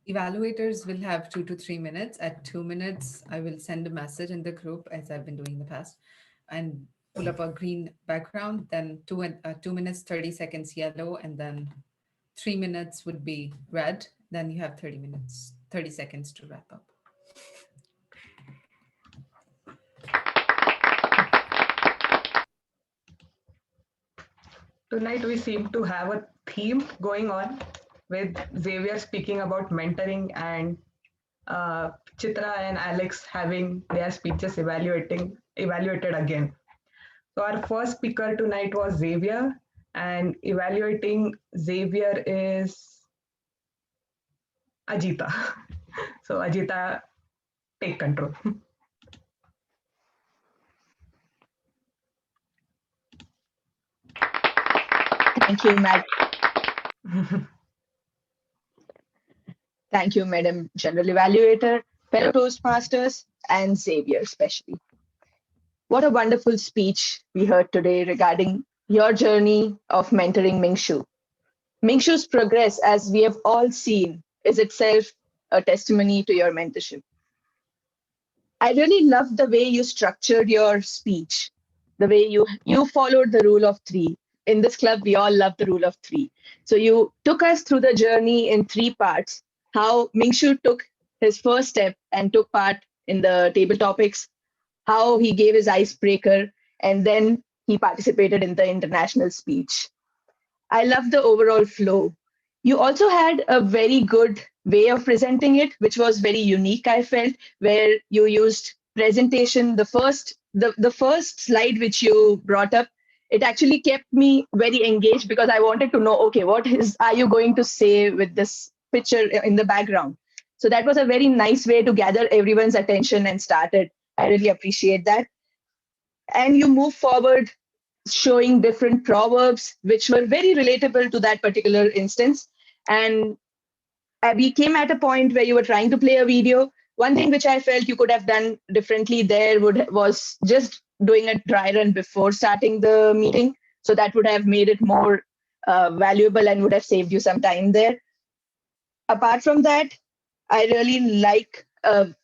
Evaluators will have 2 to 3 minutes. At 2 minutes, I will send a message in the group as I've been doing in the past and pull up a green background, then 2 minutes, 30 seconds yellow, and then 3 minutes would be red. Then you have 30 minutes, 30 seconds to wrap up. Tonight we seem to have a theme going on with Xavier speaking about mentoring and Chitra and Alex having their speeches evaluated again. So our first speaker tonight was Xavier, and evaluating Xavier is Ajita. So Ajita, take control. Thank you, Thank you, Madam General Evaluator, fellow Toastmasters, and Xavier especially. What a wonderful speech we heard today regarding your journey of mentoring Mingshu. Mingshu's progress, as we have all seen, is itself a testimony to your mentorship. I really loved the way you structured your speech, the way you followed the rule of three. In this club, we all love the rule of three. So you took us through the journey in 3 parts, how Mingshu took his first step and took part in the table topics, how he gave his icebreaker, and then he participated in the international speech. I love the overall flow. You also had a very good way of presenting it, which was very unique, I felt, where you used presentation. The first slide which you brought up, it actually kept me very engaged because I wanted to know, okay, are you going to say with this picture in the background? So that was a very nice way to gather everyone's attention and started. I really appreciate that. And you move forward showing different proverbs, which were very relatable to that particular instance. And we came at a point where you were trying to play a video. One thing which I felt you could have done differently there was just doing a dry run before starting the meeting. So that would have made it more valuable and would have saved you some time there. Apart from that, I really like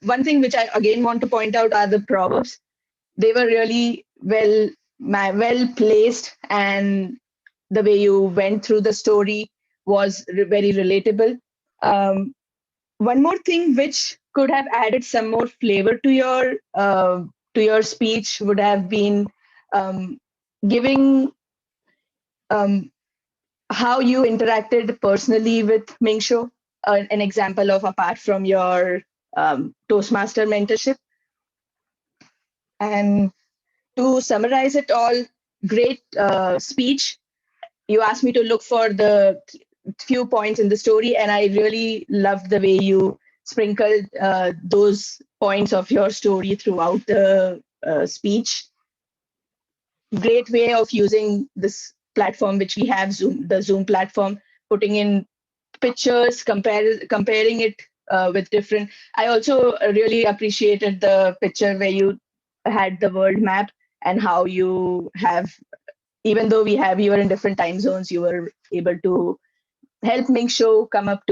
one thing which I again want to point out are the proverbs. They were really well placed, and the way you went through the story was very relatable. One more thing which could have added some more flavor to your speech would have been giving how you interacted personally with Mingshu, an example of apart from your Toastmaster mentorship. And to summarize it all, great speech. You asked me to look for the few points in the story, and I really loved the way you sprinkled those points of your story throughout the speech. Great way of using this platform which we have, the Zoom platform, putting in pictures, comparing it with different. I also really appreciated the picture where you had the world map and how you have, even though you were in different time zones, you were able to help Mingshu come up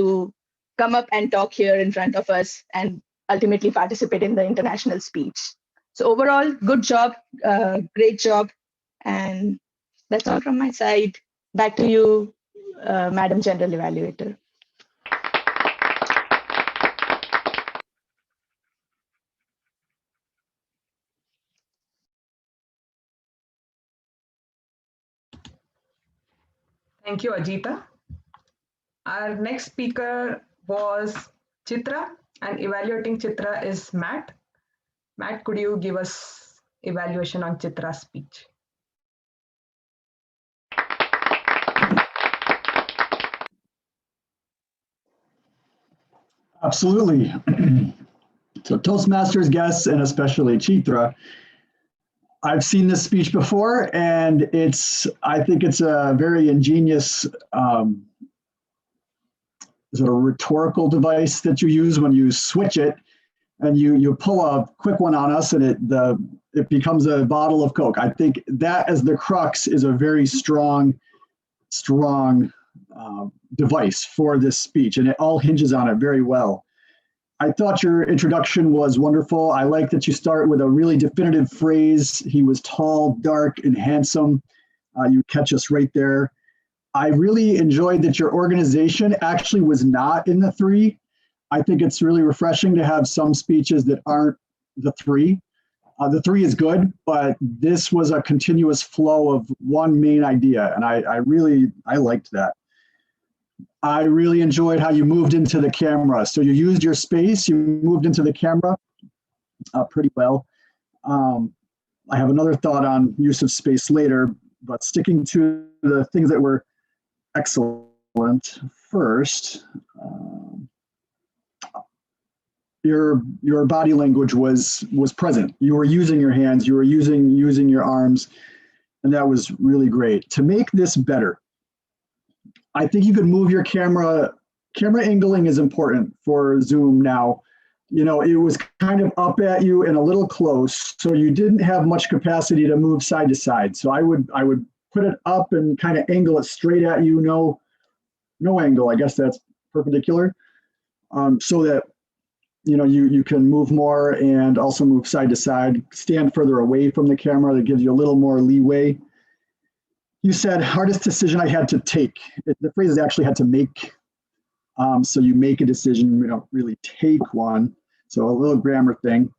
and talk here in front of us and ultimately participate in the international speech. So overall, good job, great job. And that's all from my side. Back to you, Madam General Evaluator. Thank you, Ajita. Our next speaker was Chitra, and evaluating Chitra is Matt. Matt, could you give us evaluation on Chitra's speech? Absolutely. So Toastmasters guests, and especially Chitra, I've seen this speech before, and I think it's a very ingenious is it a rhetorical device that you use when you switch it and you pull a quick one on us and it becomes a bottle of Coke. I think that as the crux is a very strong device for this speech, and it all hinges on it very well. I thought your introduction was wonderful. I like that you start with a really definitive phrase. He was tall, dark, and handsome. You catch us right there. I really enjoyed that your organization actually was not in the three. I think it's really refreshing to have some speeches that aren't the three. The three is good, but this was a continuous flow of one main idea, and I liked that. I really enjoyed how you moved into the camera. So you used your space, you moved into the camera pretty well. I have another thought on use of space later, but sticking to the things that were excellent first, your body language was present. You were using your hands, you were using your arms, and that was really great. To make this better, I think you could move your camera. Camera angling is important for Zoom now. You know, it was kind of up at you and a little close, so you didn't have much capacity to move side to side. So I would put it up and kind of angle it straight at you. No angle. I guess that's perpendicular, so that you can move more and also move side to side. Stand further away from the camera. That gives you a little more leeway. You said hardest decision I had to take. The phrase is actually had to make. So you make a decision, you don't really take one. So a little grammar thing.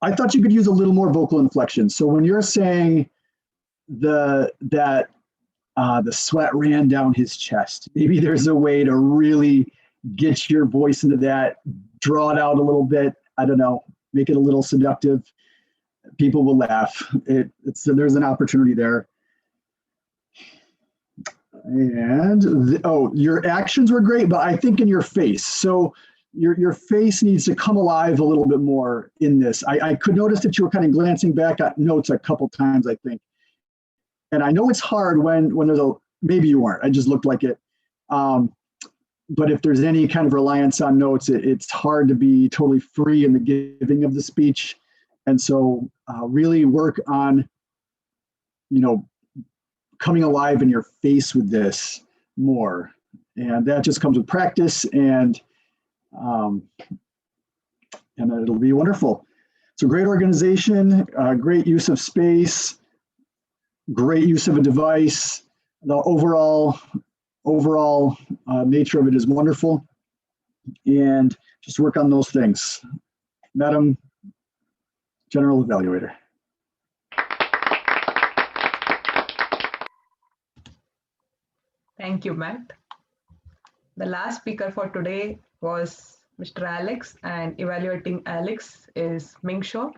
I thought you could use a little more vocal inflection. So when you're saying the sweat ran down his chest, maybe there's a way to really get your voice into that, draw it out a little bit. I don't know, make it a little seductive. People will laugh. There's an opportunity there. And your actions were great, but I think in your face. So your face needs to come alive a little bit more in this. I could notice that you were kind of glancing back at notes a couple times, I think. And I know it's hard when there's maybe you weren't, I just looked like it. But if there's any kind of reliance on notes, it's hard to be totally free in the giving of the speech. And so really work on, coming alive in your face with this more. And that just comes with practice, and it'll be wonderful. It's a great organization, great use of space, great use of a device. The overall nature of it is wonderful, and just work on those things. Madam General Evaluator. Thank you, Matt. The last speaker for today was Mr. Alex, and evaluating Alex is Mingshaw.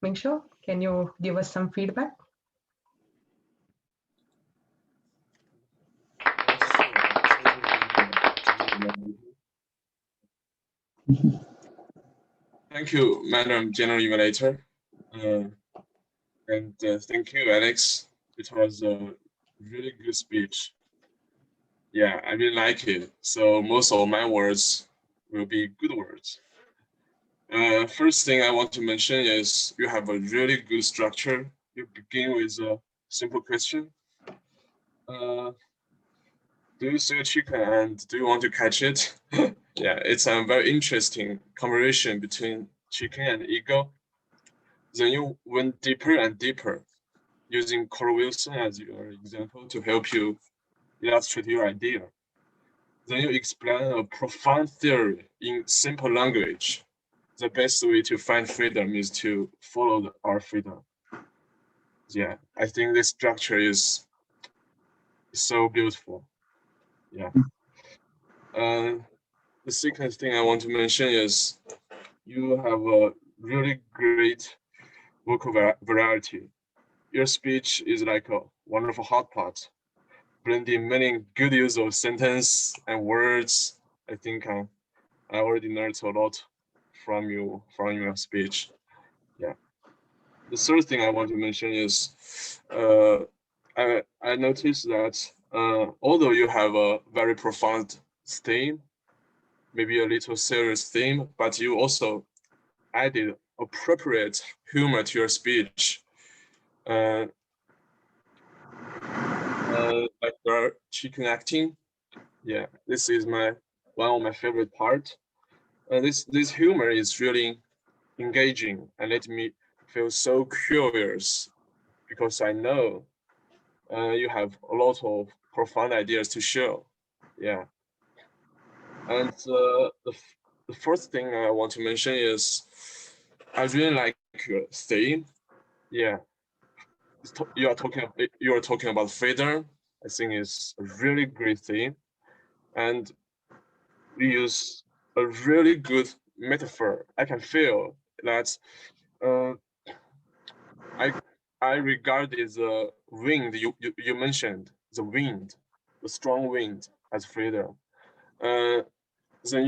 Mingshaw, can you give us some feedback? Thank you, Madam General Evaluator. And thank you, Alex. It was a really good speech. Yeah, I really like it. So most of my words will be good words. First thing I want to mention is you have a really good structure. You begin with a simple question. Do you see a chicken and do you want to catch it? Yeah, it's a very interesting conversation between chicken and eagle. Then you went deeper and deeper, using Carl Wilson as your example to help you illustrate your idea. Then you explain a profound theory in simple language. The best way to find freedom is to follow our freedom. Yeah, I think this structure is so beautiful. Yeah. The second thing I want to mention is you have a really great vocal variety. Your speech is like a wonderful hot pot, blending many good use of sentence and words. I think I already learned a lot from your speech. Yeah. The third thing I want to mention is I noticed that although you have a very profound theme, maybe a little serious theme, but you also added appropriate humor to your speech. like the chicken acting. Yeah, this is one of my favorite part. This humor is really engaging and let me feel so curious because I know you have a lot of profound ideas to show. Yeah, and the first thing I want to mention is I really like your theme. Yeah, you are talking about freedom. I think it's a really great theme, and you use a really good metaphor. I can feel that. Uh, I regard the wind you mentioned, the wind, the strong wind as freedom. Then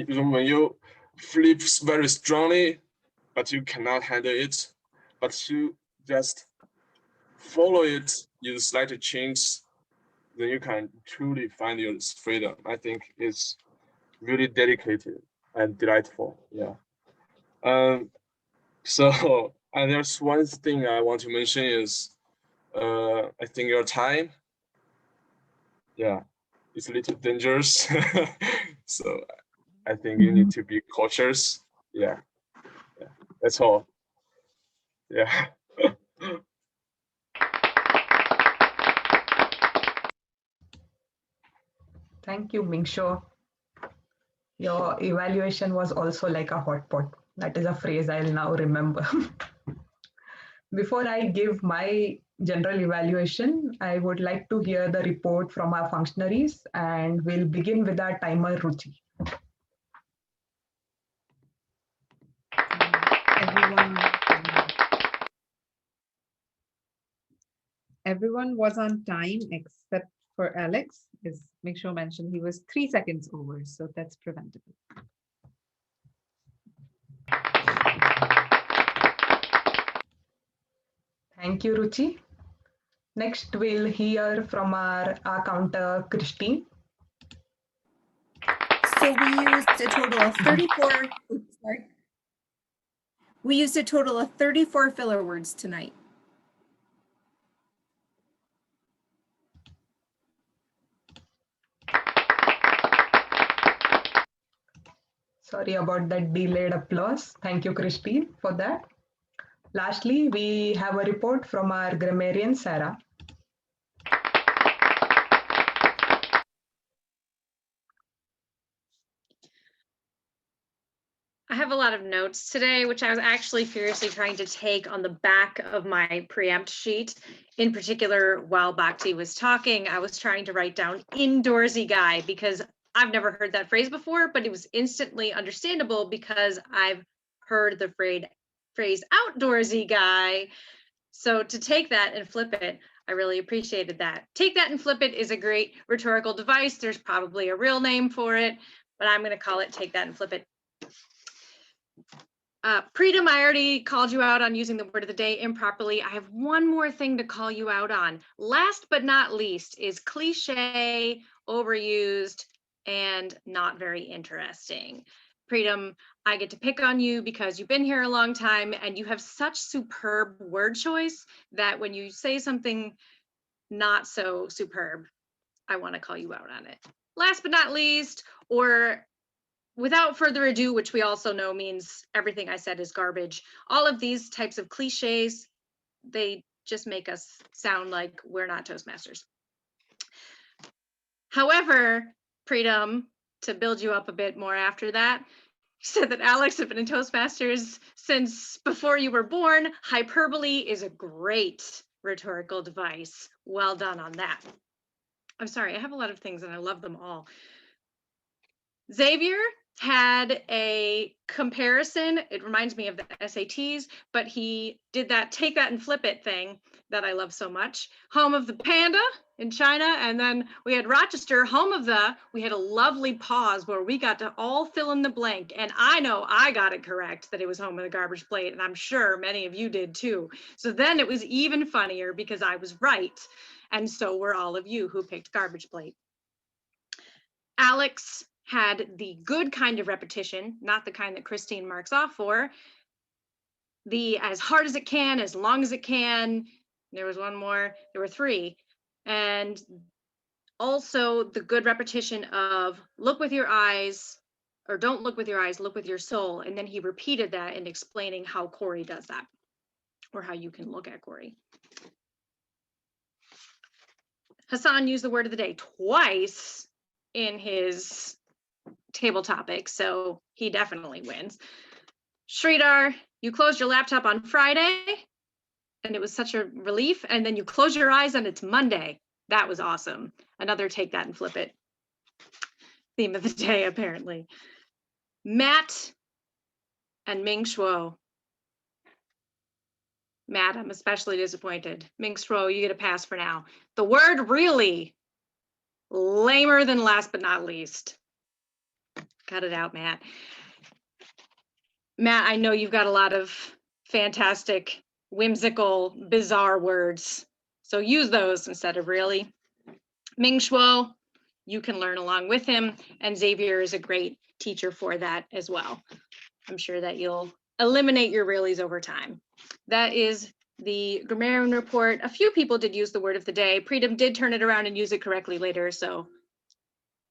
when you flip very strongly, but you cannot handle it, but you just follow it, you slightly change, then you can truly find your freedom. I think it's really dedicated and delightful. Yeah. So and there's one thing I want to mention is I think your time, yeah, it's a little dangerous. So I think you need to be cautious. Yeah, yeah, that's all. Yeah. Thank you, Mingsho. Your evaluation was also like a hot pot. That is a phrase I'll now remember. Before I give my general evaluation, I would like to hear the report from our functionaries, and we'll begin with our timer, Ruchi. Everyone was on time except for Alex. As Mingsho mentioned, he was 3 seconds over, so that's preventable. Thank you, Ruchi. Next, we'll hear from our counter, Christine. So we used a total of 34. Oops, sorry. We used a total of 34 filler words tonight. Sorry about that delayed applause. Thank you, Christine, for that. Lastly, we have a report from our grammarian, Sarah. I have a lot of notes today, which I was actually furiously trying to take on the back of my preempt sheet. In particular, while Bhakti was talking, I was trying to write down indoorsy guy because I've never heard that phrase before, but it was instantly understandable because I've heard the phrase outdoorsy guy. So to take that and flip it, I really appreciated that. Take that and flip it is a great rhetorical device. There's probably a real name for it, but I'm going to call it take that and flip it. Preetam, I already called you out on using the word of the day improperly. I have one more thing to call you out on. Last but not least is cliche, overused, and not very interesting. Preetam, I get to pick on you because you've been here a long time and you have such superb word choice that when you say something not so superb, I want to call you out on it. Last but not least, or without further ado, which we also know means everything I said is garbage. All of these types of cliches, they just make us sound like we're not Toastmasters. However, Preetam, to build you up a bit more after that, you said that Alex had been in Toastmasters since before you were born. Hyperbole is a great rhetorical device. Well done on that. I'm sorry, I have a lot of things and I love them all. Xavier had a comparison. It reminds me of the SATs, but he did that take that and flip it thing that I love so much. Home of the panda in China. And then we had Rochester, home of the, we had a lovely pause where we got to all fill in the blank. And I know I got it correct that it was home of the garbage plate. And I'm sure many of you did too. So then it was even funnier because I was right. And so were all of you who picked garbage plate. Alex had the good kind of repetition, not the kind that Christine marks off for. The as hard as it can, as long as it can. There was one more, there were 3. And Also, the good repetition of look with your eyes, or don't look with your eyes, look with your soul. And then he repeated that in explaining how Corey does that, or how you can look at Corey. Hassan used the word of the day twice in his table topic, so he definitely wins. Sridhar, you closed your laptop on Friday, and it was such a relief, and then you close your eyes and it's Monday. That was awesome. Another take that and flip it theme of the day, apparently. Matt and Ming Shuo. Matt, I'm especially disappointed. Ming Shuo, you get a pass for now. The word really, lamer than last but not least. Cut it out, Matt. Matt, I know you've got a lot of fantastic, whimsical, bizarre words. So use those instead of really. Ming Shuo, you can learn along with him, and Xavier is a great teacher for that as well. I'm sure that you'll eliminate your reallys over time. That is the grammarian report. A few people did use the word of the day. Preetam did turn it around and use it correctly later, so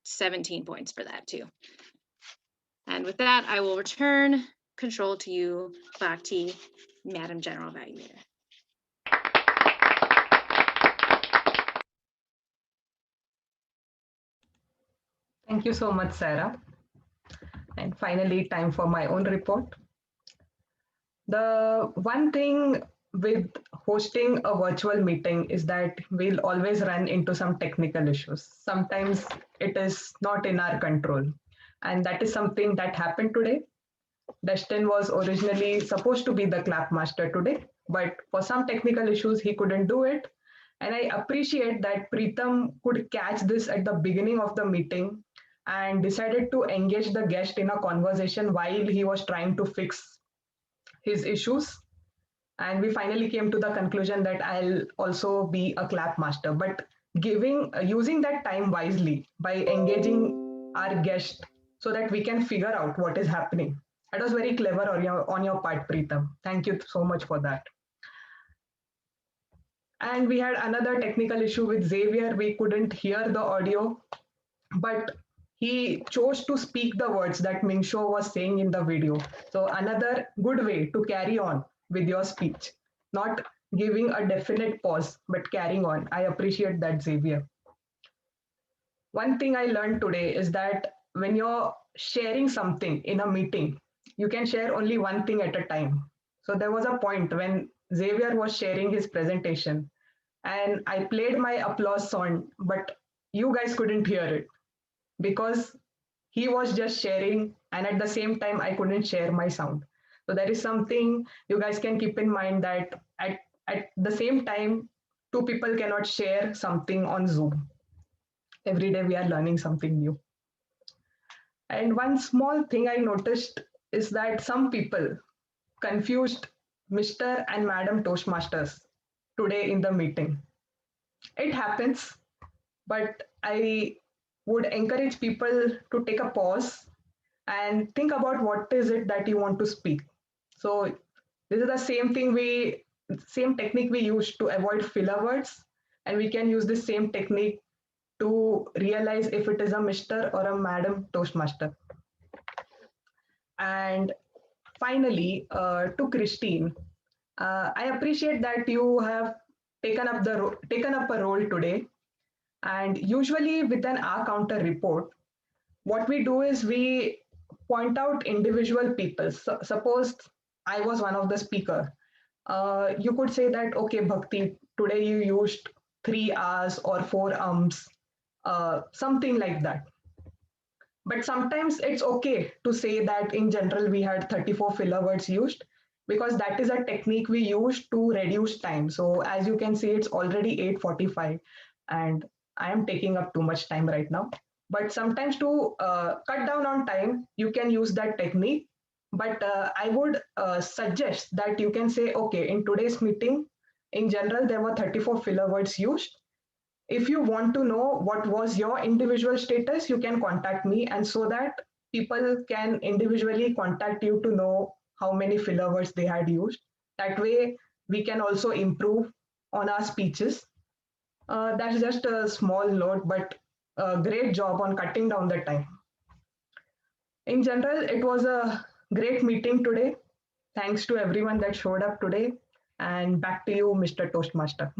17 points for that too. And with that, I will return control to you, Bhakti, Madam General Evaluator. Thank you so much, Sarah. And finally, time for my own report. The one thing with hosting a virtual meeting is that we'll always run into some technical issues. Sometimes it is not in our control. And that is something that happened today. Dustin was originally supposed to be the clap master today, but for some technical issues, he couldn't do it. And I appreciate that Preetam could catch this at the beginning of the meeting and decided to engage the guest in a conversation while he was trying to fix his issues. And we finally came to the conclusion that I'll also be a clap master, but using that time wisely by engaging our guest so that we can figure out what is happening. That was very clever on your part, Preetam. Thank you so much for that. And we had another technical issue with Xavier. We couldn't hear the audio, but he chose to speak the words that Ming Shuo was saying in the video. So another good way to carry on with your speech, not giving a definite pause, but carrying on. I appreciate that, Xavier. One thing I learned today is that when you're sharing something in a meeting, you can share only one thing at a time. So there was a point when Xavier was sharing his presentation and I played my applause sound, but you guys couldn't hear it because he was just sharing and at the same time I couldn't share my sound. So that is something you guys can keep in mind, that at the same time, two people cannot share something on Zoom. Every day we are learning something new. And one small thing I noticed is that some people confused Mr. and Madam Toastmasters today in the meeting. It happens, but I would encourage people to take a pause and think about what is it that you want to speak. So this is the same technique we use to avoid filler words, and we can use the same technique to realize if it is a Mr. or a Madam Toastmaster. And finally, to Christine, I appreciate that you have taken up a role today. And usually with an R counter report, what we do is we point out individual people. So, suppose I was one of the speaker. You could say that, okay, Bhakti, today you used 3 R's or 4 something like that. But sometimes it's okay to say that in general we had 34 filler words used, because that is a technique we use to reduce time. So as you can see, it's already 8:45 and I am taking up too much time right now. But sometimes to cut down on time, you can use that technique. But I would suggest that you can say, okay, in today's meeting, in general, there were 34 filler words used. If you want to know what was your individual status, you can contact me, and so that people can individually contact you to know how many filler words they had used. That way we can also improve on our speeches. That's just a small note, but a great job on cutting down the time. In general, it was a great meeting today. Thanks to everyone that showed up today. And back to you, Mr. Toastmaster.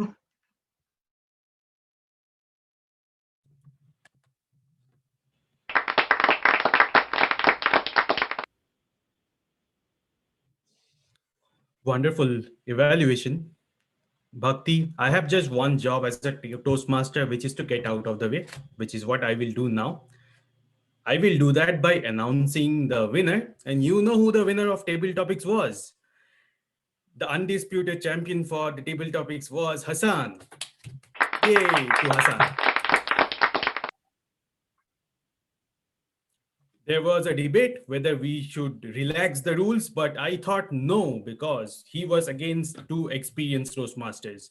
Wonderful evaluation. Bhakti, I have just one job as a Toastmaster, which is to get out of the way, which is what I will do now. I will do that by announcing the winner. And you know who the winner of Table Topics was. The undisputed champion for the Table Topics was Hassan. Yay to Hassan. There was a debate whether we should relax the rules, but I thought no, because he was against two experienced Toastmasters,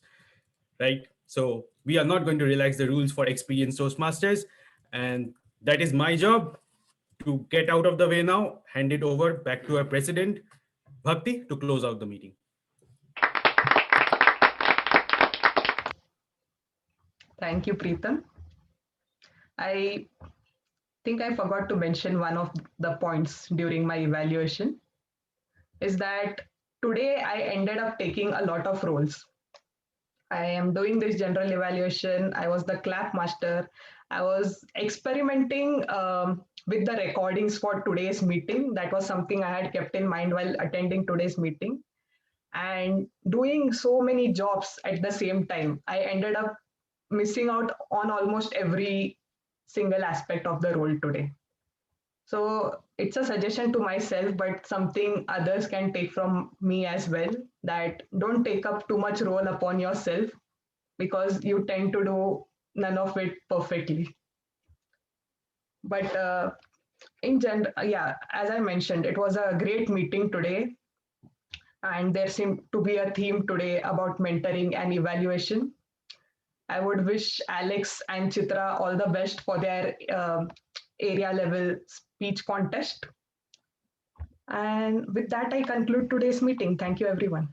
right? So we are not going to relax the rules for experienced Toastmasters. And that is my job to get out of the way now, hand it over back to our president, Bhakti, to close out the meeting. Thank you, Preetham. I think I forgot to mention one of the points during my evaluation is that today I ended up taking a lot of roles. I am doing this general evaluation. I was the clap master. I was experimenting with the recordings for today's meeting. That was something I had kept in mind while attending today's meeting. And doing so many jobs at the same time, I ended up missing out on almost every single aspect of the role today. So it's a suggestion to myself, but something others can take from me as well, that don't take up too much role upon yourself because you tend to do none of it perfectly. But in general, yeah, as I mentioned, it was a great meeting today. And there seemed to be a theme today about mentoring and evaluation. I would wish Alex and Chitra all the best for their area level speech contest. And with that, I conclude today's meeting. Thank you, everyone.